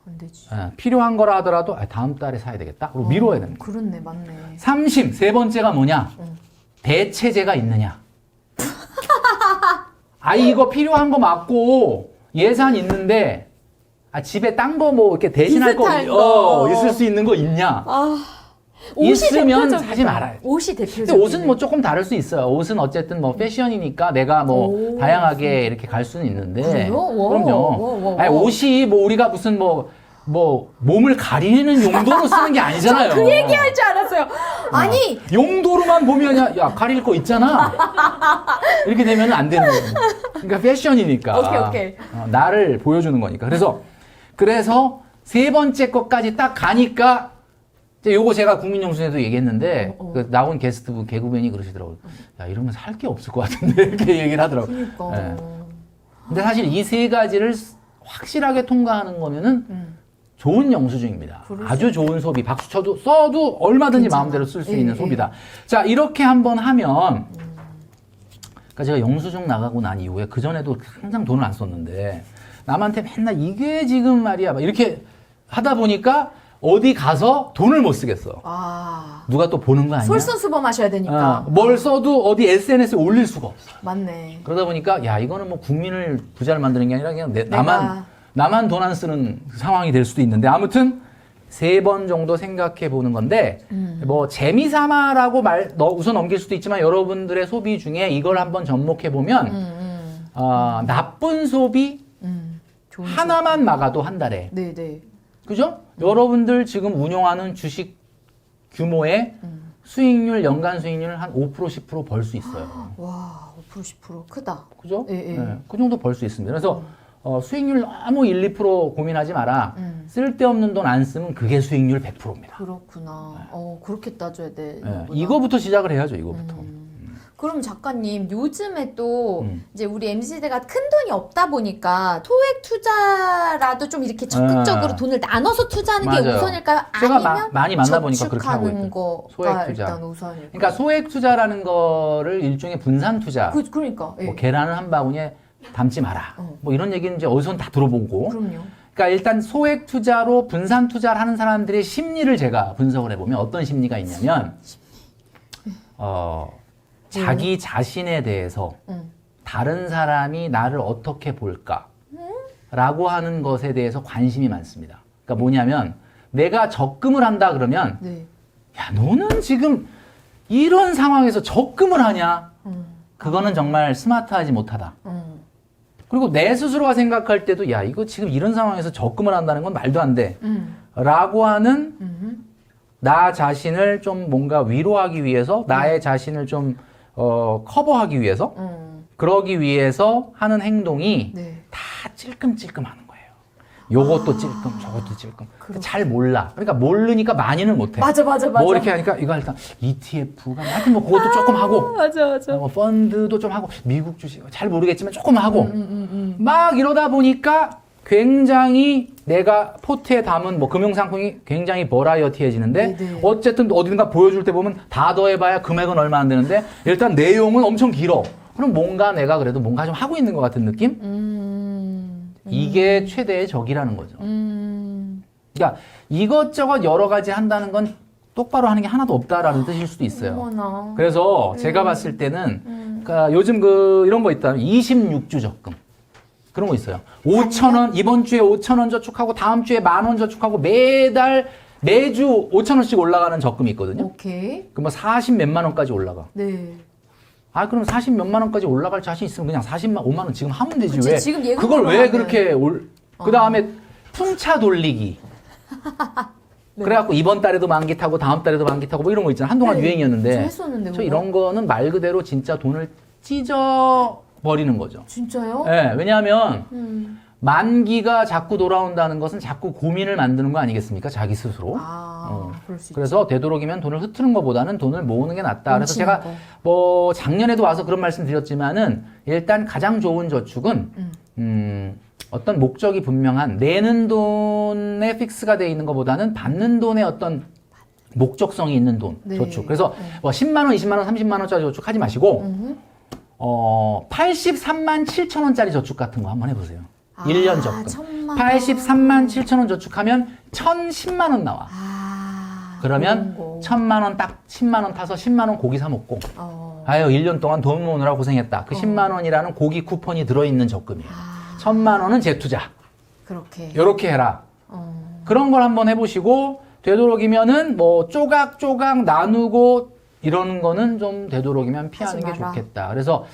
안 되지. 필요한 거라 하더라도 다음 달에 사야 되겠다. 그리고 미뤄야 되는 거야. 그렇네, 맞네. 3심 세 번째가 뭐냐? 대체제가 있느냐? 이거 필요한 거 맞고 예산 있는데 집에 딴 거 뭐 이렇게 대신할 비슷한 거 거. 있을 수 있는 거 있냐? 옷이 있으면 대표적이다. 사지 말아요. 옷이 근데 대표적이네. 옷은 뭐 조금 다를 수 있어요. 옷은 어쨌든 뭐 패션이니까 내가 뭐 오. 다양하게 이렇게 갈 수는 있는데. 그래요? 와, 그럼요. 와. 아니, 옷이 뭐 우리가 무슨 뭐 몸을 가리는 용도로 쓰는 게 아니잖아요. 그 얘기할 줄 알았어요. 아니 용도로만 보면 야 가릴 거 있잖아. 이렇게 되면 안 되는 거예요. 그러니까 패션이니까. 오케이. 나를 보여주는 거니까. 그래서 세 번째 것까지 딱 가니까 이제 요거 제가 국민영수에도 얘기했는데 그 나온 게스트분 개그맨이 그러시더라고요. 야 이러면 살 게 없을 것 같은데 이렇게 얘기를 하더라고요. 그러니까. 예. 근데 사실 이 세 가지를 확실하게 통과하는 거면은 좋은 영수증입니다. 아주 좋은 소비. 박수 써도 얼마든지 괜찮아. 마음대로 쓸 수 예, 있는 예. 소비다. 자, 이렇게 한번 하면, 그러니까 제가 영수증 나가고 난 이후에 그전에도 항상 돈을 안 썼는데, 남한테 맨날 이게 지금 말이야. 막 이렇게 하다 보니까 어디 가서 돈을 못 쓰겠어. 아 누가 또 보는 거 아니야? 솔선수범하셔야 되니까. 뭘 써도 어디 SNS에 올릴 수가 없어. 맞네. 그러다 보니까 야 이거는 뭐 국민을 부자를 만드는 게 아니라 그냥 나만 돈 안 쓰는 상황이 될 수도 있는데 아무튼 3번 정도 생각해 보는 건데 뭐 재미삼아라고 웃어 넘길 수도 있지만 여러분들의 소비 중에 이걸 한번 접목해 보면 나쁜 소비 좋은 하나만 막아도 한 달에 네네. 그죠? 여러분들 지금 운용하는 주식 규모의 수익률 연간 수익률 한 5% 10% 벌 수 있어요. 와 5% 10% 크다. 그죠? 예. 네, 그 정도 벌 수 있습니다. 그래서 수익률 너무 1, 2% 고민하지 마라. 쓸데없는 돈 안 쓰면 그게 수익률 100%입니다. 그렇구나. 그렇게 따져야 돼. 네, 이거부터 시작을 해야죠. 이거부터. 그럼 작가님 요즘에 또 이제 우리 MZ세대가 큰 돈이 없다 보니까 토익 투자라도 좀 이렇게 적극적으로 돈을 나눠서 투자하는 게 맞아요. 우선일까요? 제가 아니면 많이 만나보니까 그렇게 하고 저축하는 있더라고요. 거가 소액 투자. 일단 우선일까요? 그러니까 소액 투자라는 거를 일종의 분산 투자. 그러니까 예. 뭐 계란을 한 바구니에 담지 마라. 뭐 이런 얘기는 이제 어디선 다 들어보고. 그럼요. 그러니까 일단 소액 투자로 분산 투자를 하는 사람들의 심리를 제가 분석을 해보면 어떤 심리가 있냐면 자기 자신에 대해서 다른 사람이 나를 어떻게 볼까 라고 하는 것에 대해서 관심이 많습니다. 그러니까 뭐냐면 내가 적금을 한다 그러면 네. 야 너는 지금 이런 상황에서 적금을 하냐? 그거는 정말 스마트하지 못하다. 그리고 내 스스로가 생각할 때도 야 이거 지금 이런 상황에서 적금을 한다는 건 말도 안 돼. 라고 하는 나 자신을 좀 뭔가 위로하기 위해서 나의 자신을 좀 커버하기 위해서 그러기 위해서 하는 행동이 네. 다 찔끔찔끔 하는 거예요. 요것도 찔끔 저것도 찔끔 잘 몰라. 그러니까 모르니까 많이는 못해. 맞아. 뭐 이렇게 하니까 이거 일단 ETF가 하여튼 뭐 그것도 조금 하고 맞아. 뭐 펀드도 좀 하고 미국 주식 잘 모르겠지만 조금 하고 막 이러다 보니까 굉장히 내가 포트에 담은 뭐 금융상품이 굉장히 버라이어티해지는데 네네. 어쨌든 어딘가 보여줄 때 보면 다 더해봐야 금액은 얼마 안 되는데 일단 내용은 엄청 길어. 그럼 뭔가 내가 그래도 뭔가 좀 하고 있는 것 같은 느낌? 이게 최대의 적이라는 거죠. 그러니까 이것저것 여러 가지 한다는 건 똑바로 하는 게 하나도 없다라는 뜻일 수도 있어요. 어머나. 그래서 제가 봤을 때는 그러니까 요즘 이런 거 있다. 26주 적금. 그런 거 있어요. 5,000원, 이번 주에 5,000원 저축하고 다음 주에 10,000원 저축하고 매주 5,000원씩 올라가는 적금이 있거든요. 오케이. 그럼 뭐 40 몇만 원까지 올라가. 네. 그럼 40 몇만 원까지 올라갈 자신 있으면 그냥 5만 원 지금 하면 되지. 그치, 왜? 지금 예금으로 그걸 왜 하면. 그렇게 그 다음에 풍차 돌리기. 네. 그래갖고 이번 달에도 만기 타고 다음 달에도 만기 타고 뭐 이런 거 있잖아. 한동안 네, 유행이었는데. 저 했었는데, 저 이런 거는 말 그대로 진짜 돈을 찢어버리는 거죠. 진짜요? 네, 왜냐하면 만기가 자꾸 돌아온다는 것은 자꾸 고민을 만드는 거 아니겠습니까? 자기 스스로. 그럴 수 있죠. 그래서 되도록이면 돈을 흐트는 것보다는 돈을 모으는 게 낫다. 그래서 뭉치는 제가 거. 뭐 작년에도 와서 그런 말씀 드렸지만은 일단 가장 좋은 저축은 어떤 목적이 분명한 내는 돈에 픽스가 돼 있는 것보다는 받는 돈에 어떤 목적성이 있는 돈 네. 저축. 그래서 뭐 10만 원, 20만 원, 30만 원짜리 저축하지 마시고 83만 7천 원짜리 저축 같은 거 한번 해보세요. 1년 적금. 83만 7천 원 저축하면 1,010만 원 나와. 그러면 1,000만 원 딱 10만 원 타서 10만 원 고기 사 먹고 아유 1년 동안 돈 모으느라 고생했다. 그 10만 원이라는 고기 쿠폰이 들어있는 적금이에요. 1,000만 원은 재투자. 그렇게. 이렇게 해라. 그런 걸 한번 해보시고 되도록이면은 뭐 조각 나누고 이러는 거는 좀 되도록이면 피하는 게 하지 마라. 좋겠다. 그래서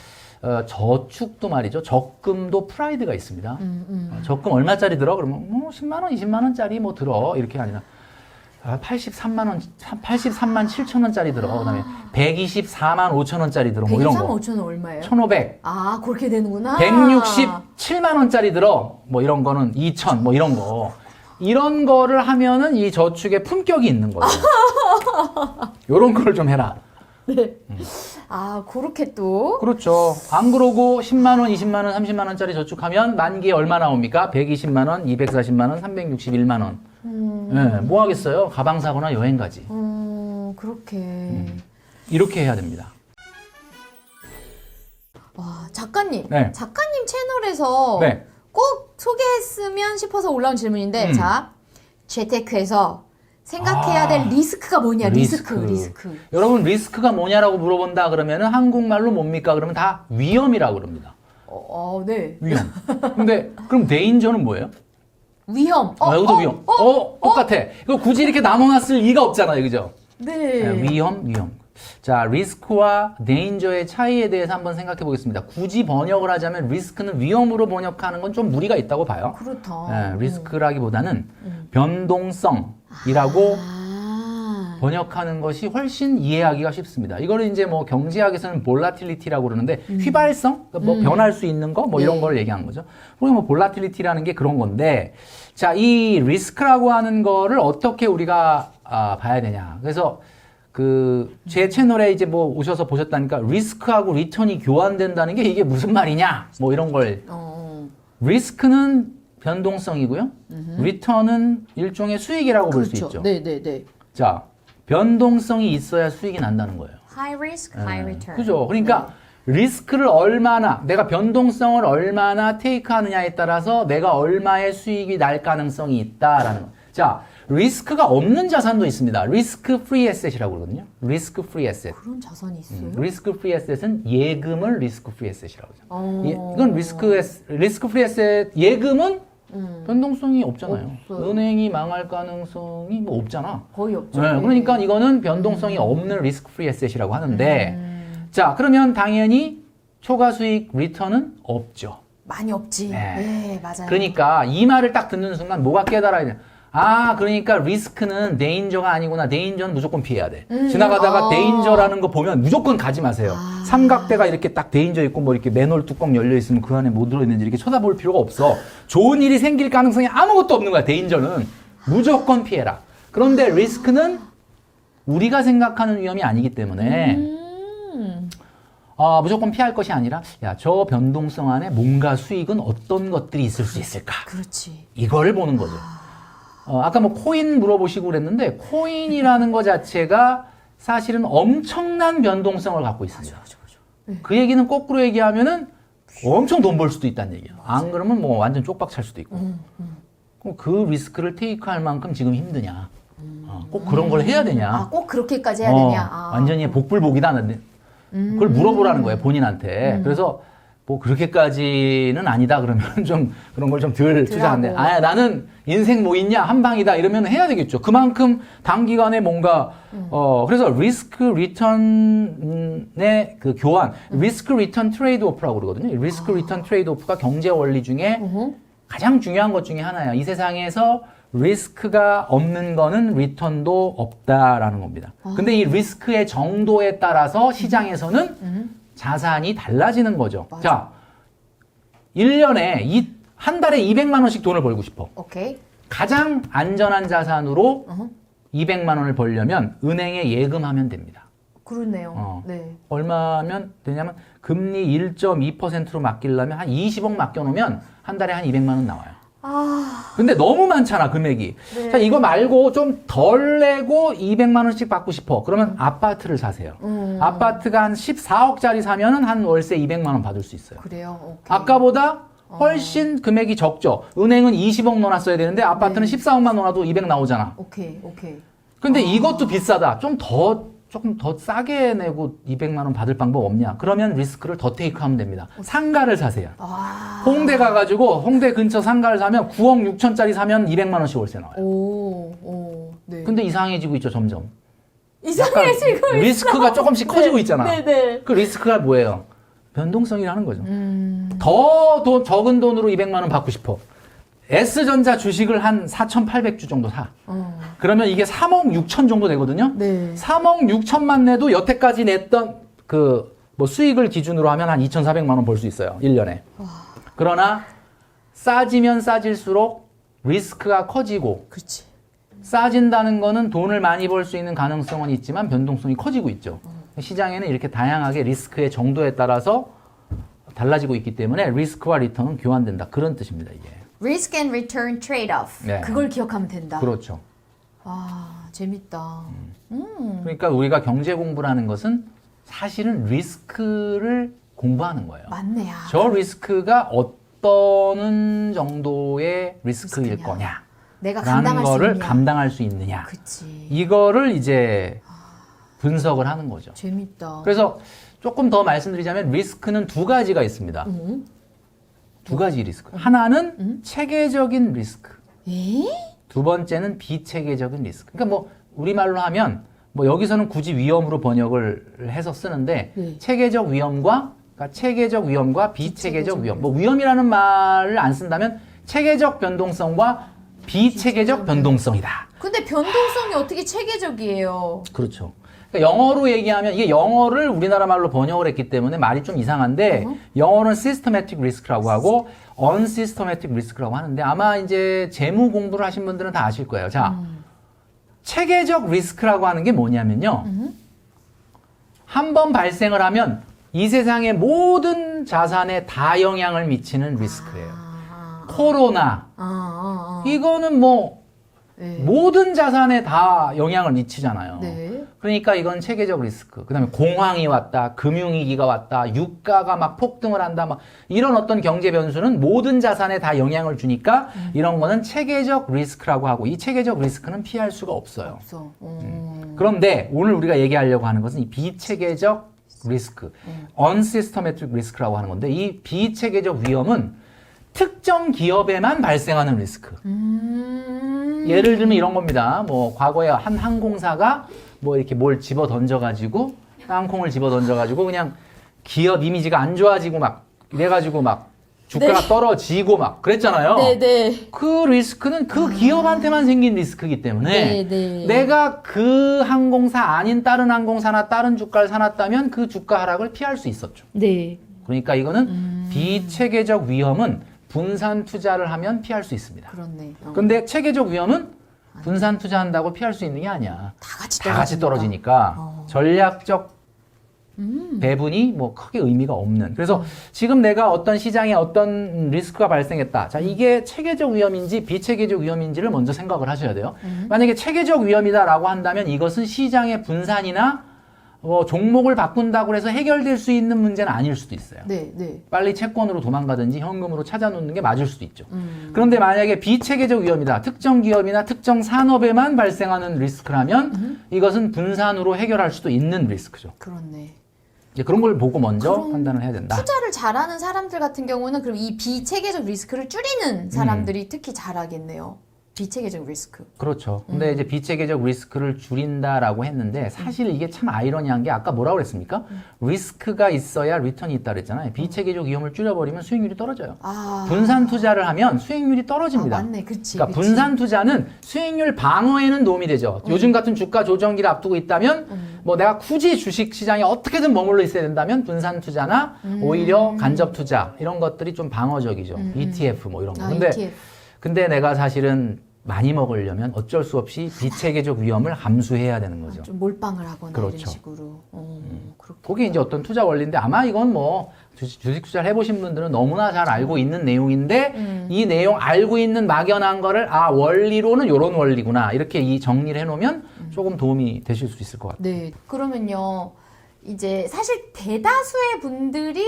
저축도 말이죠. 적금도 프라이드가 있습니다. 적금 얼마짜리 들어? 그러면 뭐 10만 원, 20만 원짜리 뭐 들어. 이렇게 아니라 83만 원, 83만 7천 원짜리 들어. 그다음에 124만 5천 원짜리 들어. 뭐 이런 123만 거. 5천 원 얼마예요? 1,500. 아, 그렇게 되는구나. 167만 원짜리 들어. 뭐 이런 거는 2천 뭐 이런 거. 이런 거를 하면은 이 저축에 품격이 있는 거예요. 요런 걸 좀 해라. 네. 아, 그렇게 또. 그렇죠. 안 그러고 10만 원, 20만 원, 30만 원짜리 저축하면 만기에 얼마 나옵니까? 120만 원, 240만 원, 361만 원. 네, 뭐 하겠어요? 가방 사거나 여행 가지. 그렇게. 이렇게 해야 됩니다. 와, 작가님. 네. 작가님 채널에서 네. 꼭 소개했으면 싶어서 올라온 질문인데, 자, 재테크에서 생각해야 될 리스크가 뭐냐? 리스크. 여러분 리스크가 뭐냐라고 물어본다 그러면은 한국말로 뭡니까? 그러면 다 위험이라고 그럽니다. 네. 위험. 근데 그럼 데인저는 뭐예요? 위험. 여기도 위험. 똑같아. 이거 굳이 이렇게 나눠놨을 이가 없잖아요. 그죠? 네. 위험. 자, 리스크와 데인저의 차이에 대해서 한번 생각해 보겠습니다. 굳이 번역을 하자면 리스크는 위험으로 번역하는 건 좀 무리가 있다고 봐요. 그렇다. 리스크라기보다는 변동성이라고 아. 번역하는 것이 훨씬 이해하기가 쉽습니다. 이거를 이제 뭐 경제학에서는 볼라틸리티라고 그러는데 휘발성, 그러니까 뭐 변할 수 있는 거, 뭐 이런 네. 걸 얘기하는 거죠. 그리고 뭐 볼라틸리티라는 게 그런 건데, 자, 이 리스크라고 하는 거를 어떻게 우리가 봐야 되냐. 그래서 제 채널에 이제 뭐 오셔서 보셨다니까 리스크하고 리턴이 교환된다는 게 이게 무슨 말이냐, 뭐 이런 걸. 리스크는 변동성이고요. 리턴은 일종의 수익이라고 볼 수 있죠. 네네네. 자, 변동성이 있어야 수익이 난다는 거예요. High risk, high return. 그죠? 그러니까 리스크를 얼마나, 내가 변동성을 얼마나 테이크하느냐에 따라서 내가 얼마의 수익이 날 가능성이 있다라는 거. 자, 리스크가 없는 자산도 있습니다. 리스크 프리 에셋이라고 그러거든요. 리스크 프리 에셋. 그런 자산이 있어요? 리스크 프리 에셋은 예금을 리스크 프리 에셋이라고 하죠. 이건 리스크 프리 에셋, 예금은 변동성이 없잖아요. 없어요. 은행이 망할 가능성이 뭐 없잖아. 거의 없죠. 네, 그러니까 이거는 변동성이 없는 리스크 프리 에셋이라고 하는데, 자, 그러면 당연히 초과 수익 리턴은 없죠. 많이 없지. 네. 네, 맞아요. 그러니까 이 말을 딱 듣는 순간 뭐가 깨달아야 돼? 아, 그러니까 리스크는 데인저가 아니구나. 데인저는 무조건 피해야 돼. 지나가다가 데인저라는 거 보면 무조건 가지 마세요. 삼각대가 이렇게 딱 데인저 있고 뭐 이렇게 맨홀 뚜껑 열려 있으면 그 안에 뭐 들어있는지 이렇게 쳐다볼 필요가 없어. 좋은 일이 생길 가능성이 아무것도 없는 거야. 데인저는 무조건 피해라. 그런데 리스크는 우리가 생각하는 위험이 아니기 때문에 무조건 피할 것이 아니라, 야, 저 변동성 안에 뭔가 수익은 어떤 것들이 있을 수 있을까? 그렇지. 이걸 보는 거죠. 아까 뭐 코인 물어보시고 그랬는데, 코인이라는 것 자체가 사실은 엄청난 변동성을 갖고 있습니다. 그 얘기는 거꾸로 얘기하면은 엄청 돈 벌 수도 있다는 얘기야. 안 그러면 뭐 완전 쪽박 찰 수도 있고. 그럼 그 리스크를 테이크할 만큼 지금 힘드냐? 꼭 그런 걸 해야 되냐? 꼭 그렇게까지 해야 되냐? 완전히 복불복이다. 그걸 물어보라는 거예요, 본인한테. 그래서 뭐 그렇게까지는 아니다 그러면 좀 그런 걸 좀 덜 투자한데, 나는 인생 뭐 있냐, 한 방이다 이러면 해야 되겠죠. 그만큼 단기간에 뭔가 그래서 리스크 리턴의 그 교환, 리스크 리턴 트레이드 오프라고 그러거든요. 리스크 리턴 트레이드 오프가 경제 원리 중에 가장 중요한 것 중에 하나야. 이 세상에서 리스크가 없는 거는 리턴도 없다라는 겁니다. 근데 이 리스크의 정도에 따라서 시장에서는 자산이 달라지는 거죠. 맞아. 자, 1년에 한 달에 200만 원씩 돈을 벌고 싶어. 오케이. 가장 안전한 자산으로 200만 원을 벌려면 은행에 예금하면 됩니다. 그렇네요. 네. 얼마면 되냐면 금리 1.2%로 맡기려면 한 20억 맡겨놓으면 한 달에 한 200만 원 나와요. 근데 너무 많잖아, 금액이. 네. 자, 이거 말고 좀 덜 내고 200만 원씩 받고 싶어. 그러면 아파트를 사세요. 아파트가 한 14억짜리 사면은 한 월세 200만 원 받을 수 있어요. 그래요? 오케이. 아까보다 훨씬 금액이 적죠. 은행은 20억 넣어놨어야 되는데 아파트는 14억만 넣어놔도 200 나오잖아. 오케이. 근데 이것도 비싸다. 조금 더 싸게 내고 200만 원 받을 방법 없냐? 그러면 리스크를 더 테이크하면 됩니다. 상가를 사세요. 홍대 가가지고 홍대 근처 상가를 사면 9억 6천짜리 사면 200만 원씩 월세 나와요. 네. 근데 이상해지고 있죠, 점점. 이상해지고 있어. 리스크가 조금씩 커지고 있잖아. 네네. 그 리스크가 뭐예요? 변동성이라는 거죠. 더 적은 돈으로 200만 원 받고 싶어. S전자 주식을 한 4,800주 정도 사. 그러면 이게 3억 6천 정도 되거든요. 네. 3억 6천만 내도 여태까지 냈던 그 뭐 수익을 기준으로 하면 한 2,400만 원 벌 수 있어요. 1년에. 그러나 싸지면 싸질수록 리스크가 커지고 그렇지. 싸진다는 거는 돈을 많이 벌 수 있는 가능성은 있지만 변동성이 커지고 있죠. 시장에는 이렇게 다양하게 리스크의 정도에 따라서 달라지고 있기 때문에 리스크와 리턴은 교환된다. 그런 뜻입니다, 이게. Risk and return trade-off. 네. 그걸 기억하면 된다. 그렇죠. 와, 재밌다. 그러니까 우리가 경제 공부라는 것은 사실은 리스크를 공부하는 거예요. 맞네요. 저 리스크가 어떤 정도의 리스크일 리스크냐. 거냐. 내가 라는 감당할 수 거를 있냐. 감당할 수 있느냐. 그치. 이거를 이제 분석을 하는 거죠. 재밌다. 그래서 조금 더 말씀드리자면 리스크는 두 가지가 있습니다. 두 가지 리스크. 하나는 체계적인 리스크. 에? 두 번째는 비체계적인 리스크. 그러니까 뭐 우리말로 하면 뭐 여기서는 굳이 위험으로 번역을 해서 쓰는데 네. 체계적 위험과 그러니까 체계적 위험과 비체계적 위험. 뭐 위험이라는 말을 안 쓴다면 체계적 변동성과 비체계적 변동성이다. 근데 변동성이 어떻게 체계적이에요? 그렇죠. 그러니까 영어로 얘기하면 이게 영어를 우리나라 말로 번역을 했기 때문에 말이 좀 이상한데 영어는 systematic risk라고 하고 unsystematic risk라고 하는데 아마 이제 재무 공부를 하신 분들은 다 아실 거예요. 자, 체계적 리스크라고 하는 게 뭐냐면요. 한 번 발생을 하면 이 세상의 모든 자산에 다 영향을 미치는 리스크예요. 코로나 이거는 뭐 네. 모든 자산에 다 영향을 미치잖아요. 네. 그러니까 이건 체계적 리스크. 그다음에 공황이 왔다, 금융위기가 왔다, 유가가 막 폭등을 한다, 막 이런 어떤 경제 변수는 모든 자산에 다 영향을 주니까 이런 거는 체계적 리스크라고 하고 이 체계적 리스크는 피할 수가 없어요. 없어. 그런데 오늘 우리가 얘기하려고 하는 것은 이 비체계적 리스크, unsystematic risk라고 하는 건데 이 비체계적 위험은 특정 기업에만 발생하는 리스크. 예를 들면 이런 겁니다. 뭐 과거에 한 항공사가 뭐 이렇게 뭘 집어 던져가지고 땅콩을 집어 던져가지고 그냥 기업 이미지가 안 좋아지고 막 이래가지고 막 주가가 떨어지고 막 그랬잖아요. 네네. 그 리스크는 그 기업한테만 생긴 리스크이기 때문에 네네. 내가 그 항공사 아닌 다른 항공사나 다른 주가를 사놨다면 그 주가 하락을 피할 수 있었죠. 네. 그러니까 이거는 비체계적 위험은 분산 투자를 하면 피할 수 있습니다. 그렇네. 근데 체계적 위험은 분산 투자한다고 피할 수 있는 게 아니야. 다 같이 떨어지니까 전략적 배분이 뭐 크게 의미가 없는. 그래서 지금 내가 어떤 시장에 어떤 리스크가 발생했다. 자, 이게 체계적 위험인지 비체계적 위험인지를 먼저 생각을 하셔야 돼요. 만약에 체계적 위험이다라고 한다면 이것은 시장의 분산이나 종목을 바꾼다고 해서 해결될 수 있는 문제는 아닐 수도 있어요. 네, 네. 빨리 채권으로 도망가든지 현금으로 찾아놓는 게 맞을 수도 있죠. 그런데 만약에 비체계적 위험이다. 특정 기업이나 특정 산업에만 발생하는 리스크라면 이것은 분산으로 해결할 수도 있는 리스크죠. 그렇네. 이제 그런 걸 보고 먼저 판단을 해야 된다. 투자를 잘하는 사람들 같은 경우는 그럼 이 비체계적 리스크를 줄이는 사람들이 특히 잘하겠네요. 비체계적 리스크. 그렇죠. 근데 이제 비체계적 리스크를 줄인다라고 했는데 사실 이게 참 아이러니한 게 아까 뭐라고 그랬습니까? 리스크가 있어야 리턴이 있다 그랬잖아요. 비체계적 위험을 줄여버리면 수익률이 떨어져요. 분산 투자를 하면 수익률이 떨어집니다. 맞네. 그치. 그러니까 분산 투자는 수익률 방어에는 도움이 되죠. 요즘 같은 주가 조정기를 앞두고 있다면 뭐 내가 굳이 주식 시장에 어떻게든 머물러 있어야 된다면 분산 투자나 오히려 간접 투자 이런 것들이 좀 방어적이죠. ETF 뭐 이런 거. 근데 ETF. 근데 내가 사실은 많이 먹으려면 어쩔 수 없이 비체계적 위험을 함수해야 되는 거죠. 좀 몰빵을 하거나 그렇죠. 이런 식으로. 그렇게. 그게 이제 어떤 투자 원리인데 아마 이건 뭐 주식 투자를 해보신 분들은 너무나 잘 알고 있는 내용인데 이 내용 알고 있는 막연한 거를 원리로는 이런 원리구나 이렇게 이 정리를 해놓으면 조금 도움이 되실 수 있을 것 같아요. 네. 그러면요. 이제 사실 대다수의 분들이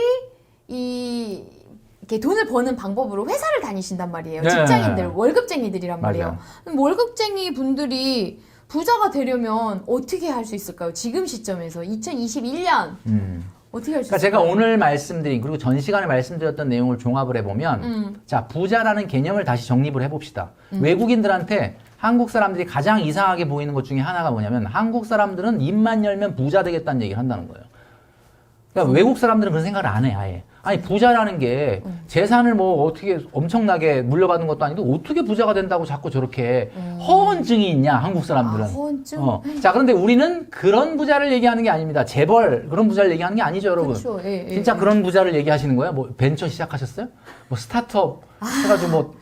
이렇게 돈을 버는 방법으로 회사를 다니신단 말이에요. 네. 직장인들, 월급쟁이들이란 말이에요. 맞아요. 그럼 월급쟁이 분들이 부자가 되려면 어떻게 할 수 있을까요? 지금 시점에서 2021년 어떻게 할 수 그러니까 있을까요? 제가 오늘 말씀드린 그리고 전 시간에 말씀드렸던 내용을 종합을 해보면 자 부자라는 개념을 다시 정립을 해봅시다. 외국인들한테 한국 사람들이 가장 이상하게 보이는 것 중에 하나가 뭐냐면 한국 사람들은 입만 열면 부자 되겠다는 얘기를 한다는 거예요. 그러니까 외국 사람들은 그런 생각을 안 해, 아예. 아니, 부자라는 게 재산을 뭐 어떻게 엄청나게 물려받은 것도 아니고 어떻게 부자가 된다고 자꾸 저렇게 허언증이 있냐, 한국 사람들은. 아, 허언증? 자, 그런데 우리는 그런 부자를 얘기하는 게 아닙니다. 재벌, 그런 부자를 얘기하는 게 아니죠, 여러분. 그쵸, 예, 예, 진짜 예. 그런 부자를 얘기하시는 거예요? 뭐 벤처 시작하셨어요? 뭐 스타트업 해가지고 뭐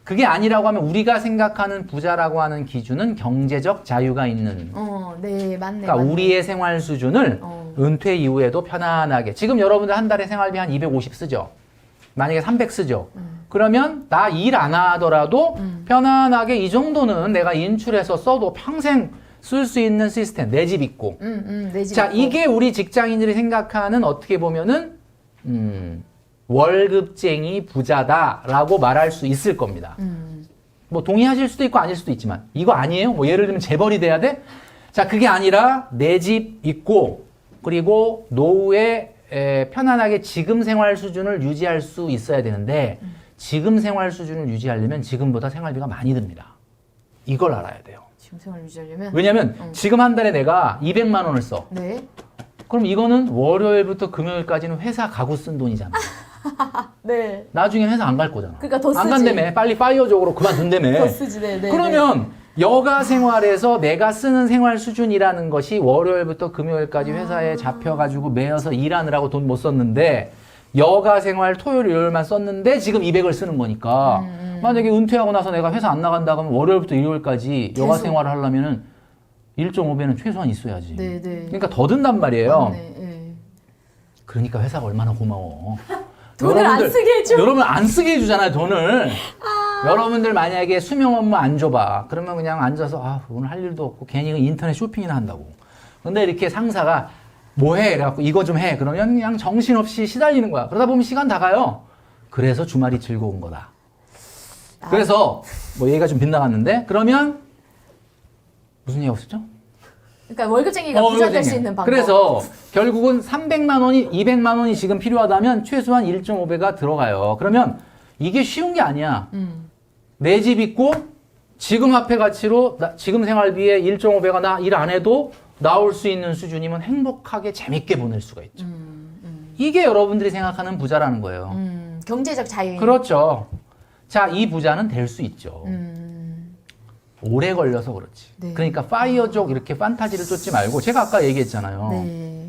그게 아니라고 하면 우리가 생각하는 부자라고 하는 기준은 경제적 자유가 있는. 네, 맞네. 그러니까 맞네. 우리의 생활 수준을 어. 은퇴 이후에도 편안하게. 지금 여러분들 한 달에 생활비 한 250 쓰죠? 만약에 300 쓰죠? 그러면 나 일 안 하더라도 편안하게 이 정도는 내가 인출해서 써도 평생 쓸 수 있는 시스템. 내 집 있고. 내 집 자, 있고. 이게 우리 직장인들이 생각하는 어떻게 보면은 월급쟁이 부자다라고 말할 수 있을 겁니다. 뭐 동의하실 수도 있고 아닐 수도 있지만 이거 아니에요? 뭐 예를 들면 재벌이 돼야 돼? 자, 그게 아니라 내 집 있고 그리고 노후에 편안하게 지금 생활 수준을 유지할 수 있어야 되는데 지금 생활 수준을 유지하려면 지금보다 생활비가 많이 듭니다. 이걸 알아야 돼요. 지금 생활 유지하려면 왜냐면 지금 한 달에 내가 200만 원을 써. 네. 그럼 이거는 월요일부터 금요일까지는 회사 가구 쓴 돈이잖아. 네. 나중에 회사 안 갈 거잖아. 그러니까 더 안 쓰지. 간다며. 빨리 파이어적으로 그만둔다며. 더 쓰지. 네, 네. 그러면 여가 생활에서 내가 쓰는 생활 수준이라는 것이 월요일부터 금요일까지 회사에 잡혀가지고 매여서 일하느라고 돈 못 썼는데 여가 생활 토요일 일요일만 썼는데 지금 200을 쓰는 거니까 만약에 은퇴하고 나서 내가 회사 안 나간다 그러면 월요일부터 일요일까지 여가 계속. 생활을 하려면은 1.5배는 최소한 있어야지. 네, 네. 그러니까 더 든단 말이에요. 맞네. 예. 그러니까 회사가 얼마나 고마워. 돈을 안 쓰게 해줘. 여러분 안 쓰게 해주잖아요, 돈을. 여러분들 만약에 수명 업무 안 줘봐. 그러면 그냥 앉아서 아, 오늘 할 일도 없고 괜히 인터넷 쇼핑이나 한다고. 근데 이렇게 상사가 뭐 해? 그래갖고 이거 좀 해. 그러면 그냥 정신없이 시달리는 거야. 그러다 보면 시간 다 가요. 그래서 주말이 즐거운 거다. 그래서 뭐 얘기가 좀 빗나갔는데 그러면 무슨 얘기가 없었죠? 그러니까 월급쟁이가 부자 될 수 있는 방법. 그래서 결국은 300만 원이 200만 원이 지금 필요하다면 최소한 1.5배가 들어가요. 그러면 이게 쉬운 게 아니야. 내 집 있고 지금 화폐 가치로 지금 생활비에 1.5배가 나 일 안 해도 나올 수 있는 수준이면 행복하게 재밌게 보낼 수가 있죠. 이게 여러분들이 생각하는 부자라는 거예요. 경제적 자유. 그렇죠. 자, 이 부자는 될 수 있죠. 오래 걸려서 그렇지. 네. 그러니까 파이어족 이렇게 판타지를 쫓지 말고 제가 아까 얘기했잖아요. 네.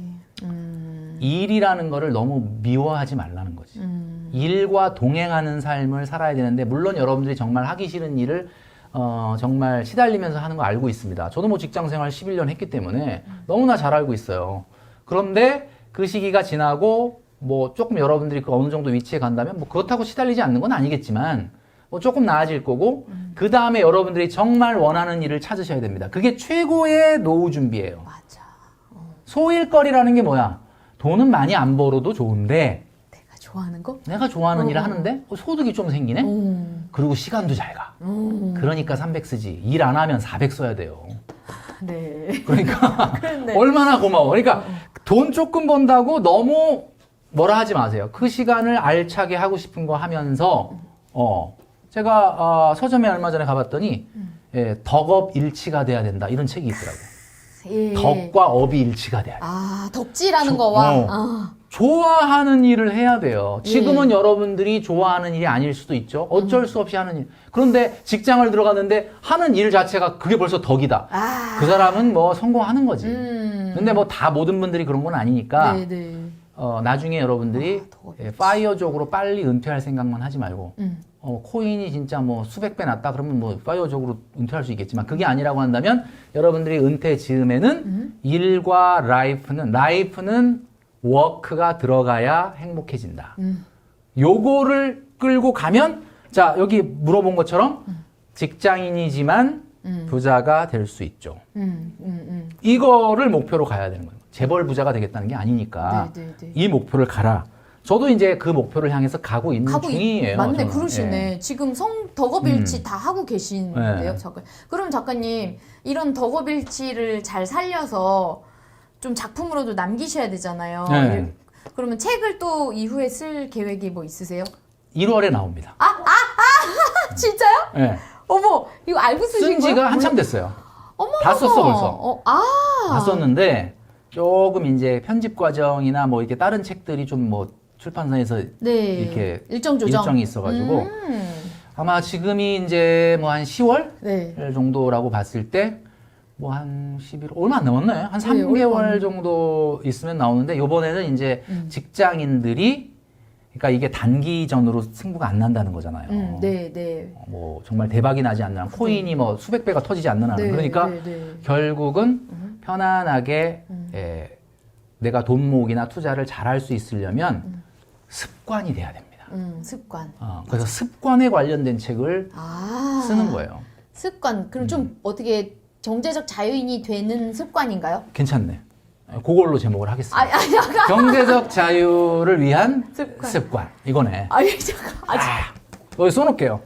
일이라는 거를 너무 미워하지 말라는 거지. 일과 동행하는 삶을 살아야 되는데 물론 여러분들이 정말 하기 싫은 일을 정말 시달리면서 하는 거 알고 있습니다. 저도 뭐 직장 생활 11년 했기 때문에 너무나 잘 알고 있어요. 그런데 그 시기가 지나고 뭐 조금 여러분들이 그 어느 정도 위치에 간다면 뭐 그렇다고 시달리지 않는 건 아니겠지만 뭐 조금 나아질 거고 그 다음에 여러분들이 정말 원하는 일을 찾으셔야 됩니다. 그게 최고의 노후 준비예요. 맞아. 소일거리라는 게 뭐야? 돈은 많이 안 벌어도 좋은데 내가 좋아하는 거? 내가 좋아하는 일을 하는데 소득이 좀 생기네? 음. 그리고 시간도 잘 가. 그러니까 300 쓰지. 일 안 하면 400 써야 돼요. 네. 그러니까 그렇네. 얼마나 고마워. 그러니까 돈 조금 번다고 너무 뭐라 하지 마세요. 그 시간을 알차게 하고 싶은 거 하면서 제가 서점에 얼마 전에 가봤더니 예, 덕업일치가 돼야 된다 이런 책이 있더라고요. 예. 덕과 업이 일치가 돼야 돼. 아, 덕질하는 거와. 어. 아. 좋아하는 일을 해야 돼요. 지금은 여러분들이 좋아하는 일이 아닐 수도 있죠. 어쩔 수 없이 하는 일. 그런데 직장을 들어갔는데 하는 일 자체가 그게 벌써 덕이다. 아. 그 사람은 뭐 성공하는 거지. 음. 근데 뭐 다 모든 분들이 그런 건 아니니까 네, 네. 나중에 여러분들이 덕업일치. 파이어족으로 빨리 은퇴할 생각만 하지 말고 코인이 진짜 뭐 수백 배 났다 그러면 뭐 파이어족으로 은퇴할 수 있겠지만 그게 아니라고 한다면 여러분들이 은퇴 즈음에는 일과 라이프는 워크가 들어가야 행복해진다. 요거를 끌고 가면 자 여기 물어본 것처럼 직장인이지만 부자가 될 수 있죠. 이거를 목표로 가야 되는 거예요. 재벌 부자가 되겠다는 게 아니니까 네, 네, 네. 이 목표를 가라. 저도 이제 그 목표를 향해서 가고 있는 중이에요. 맞네, 저는. 그러시네. 예. 지금 덕업일치 다 하고 계신데요, 네. 작가. 그럼 작가님, 이런 덕업일치를 잘 살려서 좀 작품으로도 남기셔야 되잖아요. 네. 그러면 책을 또 이후에 쓸 계획이 뭐 있으세요? 1월에 나옵니다. 진짜요? 예. 어머, 이거 알고 쓰신 쓴 거예요? 지가 한참 됐어요. 어머, 다 썼어 벌써. 아. 다 썼는데 조금 이제 편집 과정이나 뭐 이렇게 다른 책들이 좀 뭐 출판사에서 네. 이렇게 일정 조정. 일정이 있어가지고 아마 지금이 이제 뭐 한 10월 네. 정도라고 봤을 때 뭐 한 11월 얼마 안 남았네. 한 네, 얼마 3개월 정도 있으면 나오는데 이번에는 이제 직장인들이 그러니까 이게 단기전으로 승부가 안 난다는 거잖아요. 네, 네. 뭐 정말 대박이 나지 않는 한 코인이 뭐 수백 배가 터지지 않는 한 네, 그러니까 네, 네. 결국은 편안하게 내가 돈 모으기나 투자를 잘할 수 있으려면 습관이 돼야 됩니다. 습관. 그래서 습관에 관련된 책을 아. 쓰는 거예요. 습관. 그럼 좀 어떻게 경제적 자유인이 되는 습관인가요? 괜찮네. 그걸로 제목을 하겠습니다. 아니, 잠깐. 경제적 자유를 위한 습관. 습관. 이거네. 아니, 잠깐. 여기 써놓을게요.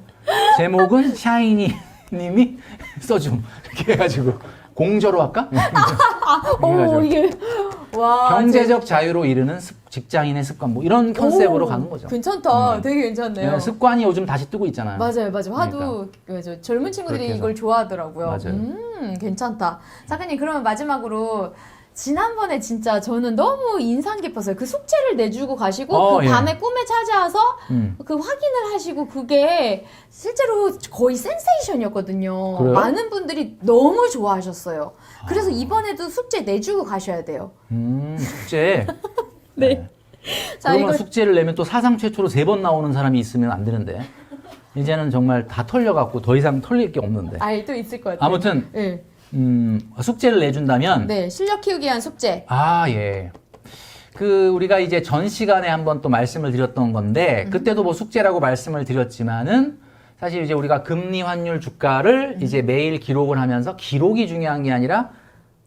제목은 샤이니 님이 써줌. 이렇게 해가지고 공저로 할까? 오, 이게. 와. 경제적 자유로 이르는 직장인의 습관 뭐 이런 컨셉으로 가는 거죠. 괜찮다. 되게 괜찮네요. 네, 습관이 요즘 다시 뜨고 있잖아요. 맞아요. 하도 맞아. 젊은 친구들이 그렇게 해서. 이걸 좋아하더라고요. 맞아요. 괜찮다. 작가님, 그러면 마지막으로 지난번에 진짜 저는 너무 인상 깊었어요. 그 숙제를 내주고 가시고 그 예. 밤에 꿈에 찾아와서 그 확인을 하시고 그게 실제로 거의 센세이션이었거든요. 그래요? 많은 분들이 너무 좋아하셨어요. 그래서 이번에도 숙제 내주고 가셔야 돼요. 숙제. 네. 자, 그러면 이거 숙제를 내면 또 사상 최초로 3번 나오는 사람이 있으면 안 되는데. 이제는 정말 다 털려갖고 더 이상 털릴 게 없는데. 또 있을 것 같아요. 아무튼 네. 숙제를 내준다면 네, 실력 키우기 위한 숙제. 예. 우리가 이제 전 시간에 한번 또 말씀을 드렸던 건데, 그때도 뭐 숙제라고 말씀을 드렸지만은, 사실 이제 우리가 금리, 환율, 주가를 이제 매일 기록을 하면서 기록이 중요한 게 아니라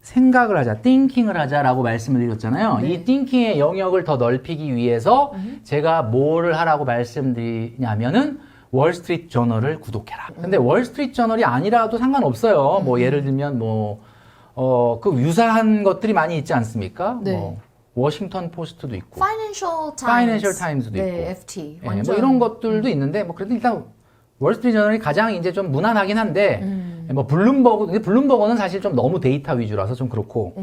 생각을 하자, 띵킹을 하자라고 말씀을 드렸잖아요. 네. 이 띵킹의 영역을 더 넓히기 위해서 제가 뭐를 하라고 말씀드리냐면은, 월스트리트 저널을 구독해라. 근데 월스트리트 저널이 아니라도 상관없어요. 뭐 예를 들면 그 유사한 것들이 많이 있지 않습니까? 네. 뭐 워싱턴 포스트도 있고, Financial Times. Financial Times도 네, 있고. FT. 예, 완전. 뭐 이런 것들도 있는데 뭐 그래도 일단 월스트리트 저널이 가장 이제 좀 무난하긴 한데 뭐 근데 블룸버그는 사실 좀 너무 데이터 위주라서 좀 그렇고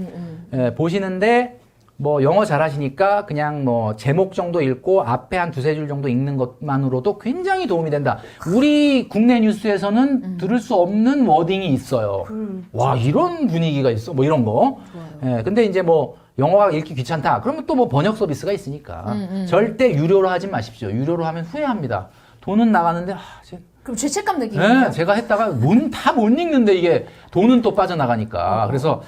보시는데 뭐 영어 잘하시니까 그냥 뭐 제목 정도 읽고 앞에 한 두세 줄 정도 읽는 것만으로도 굉장히 도움이 된다. 우리 국내 뉴스에서는 들을 수 없는 워딩이 있어요. 와, 이런 분위기가 있어. 뭐 이런 거. 예, 근데 이제 뭐 영어가 읽기 귀찮다. 그러면 또 뭐 번역 서비스가 있으니까. 절대 유료로 하지 마십시오. 유료로 하면 후회합니다. 돈은 나가는데 그럼 죄책감 느끼겠네요. 네, 제가 했다가 다 못 읽는데 이게 돈은 또 빠져나가니까. 그래서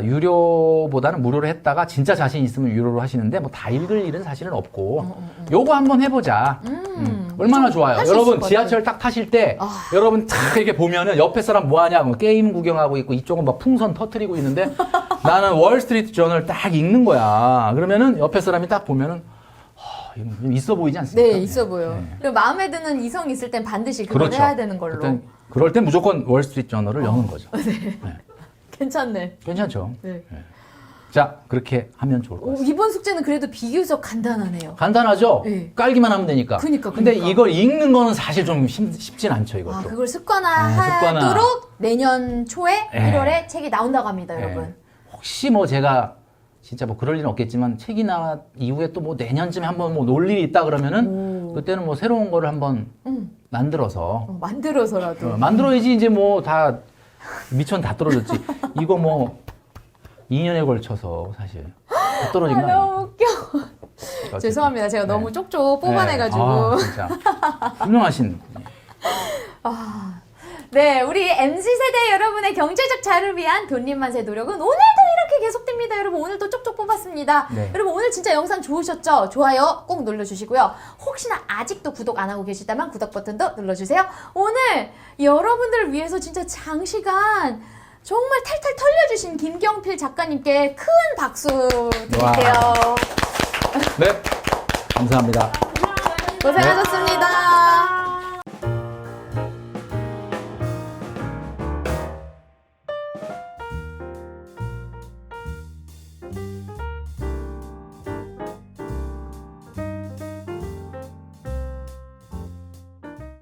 유료보다는 무료로 했다가 진짜 자신 있으면 유료로 하시는데 뭐 다 읽을 일은 사실은 없고 요거 한번 해보자. 얼마나 좋아요. 할수 여러분 있을 것 지하철 딱 타실 때 여러분 탁 이렇게 보면은 옆에 사람 뭐 하냐 뭐 게임 구경하고 있고 이쪽은 막 풍선 터트리고 있는데 나는 월스트리트 저널 딱 읽는 거야. 그러면은 옆에 사람이 딱 보면은 좀 있어 보이지 않습니까? 네, 있어 보여. 네. 그리고 마음에 드는 이성이 있을 땐 반드시 그걸 해야 되는 걸로. 그럴 땐 무조건 월스트리트 저널을 여는 거죠. 네. 괜찮네. 괜찮죠. 네. 자, 그렇게 하면 좋을 것 같습니다. 이번 숙제는 그래도 비교적 간단하네요. 간단하죠? 네. 깔기만 하면 되니까. 그니까. 근데 이걸 읽는 거는 사실 좀 쉽진 않죠, 이것도. 그걸 습관화하도록 내년 초에 네. 1월에 책이 나온다고 합니다, 네. 여러분. 혹시 뭐 제가 진짜 뭐 그럴 일은 없겠지만 책이 나 이후에 또 뭐 내년쯤에 한번 뭐 놀 일이 있다 그러면은 그때는 뭐 새로운 거를 한번 만들어서 만들어서라도. 만들어야지 이제 뭐 다 미천 다 떨어졌지. 이거 뭐 2년에 걸쳐서 사실 다 떨어진 거 아니에요? 너무 웃겨. 죄송합니다. 제가 너무 쪽쪽 뽑아내가지고. 진짜 훌륭하신. 네, 우리 MZ세대 여러분의 경제적 자유를 위한 돈님만세 노력은 오늘도 이렇게 계속됩니다. 여러분, 오늘도 쪽쪽 뽑았습니다. 네. 여러분, 오늘 진짜 영상 좋으셨죠? 좋아요 꼭 눌러주시고요. 혹시나 아직도 구독 안 하고 계시다면 구독 버튼도 눌러주세요. 오늘 여러분들을 위해서 진짜 장시간 정말 탈탈 털려주신 김경필 작가님께 큰 박수 드릴게요. 네, 감사합니다. 고생하셨습니다.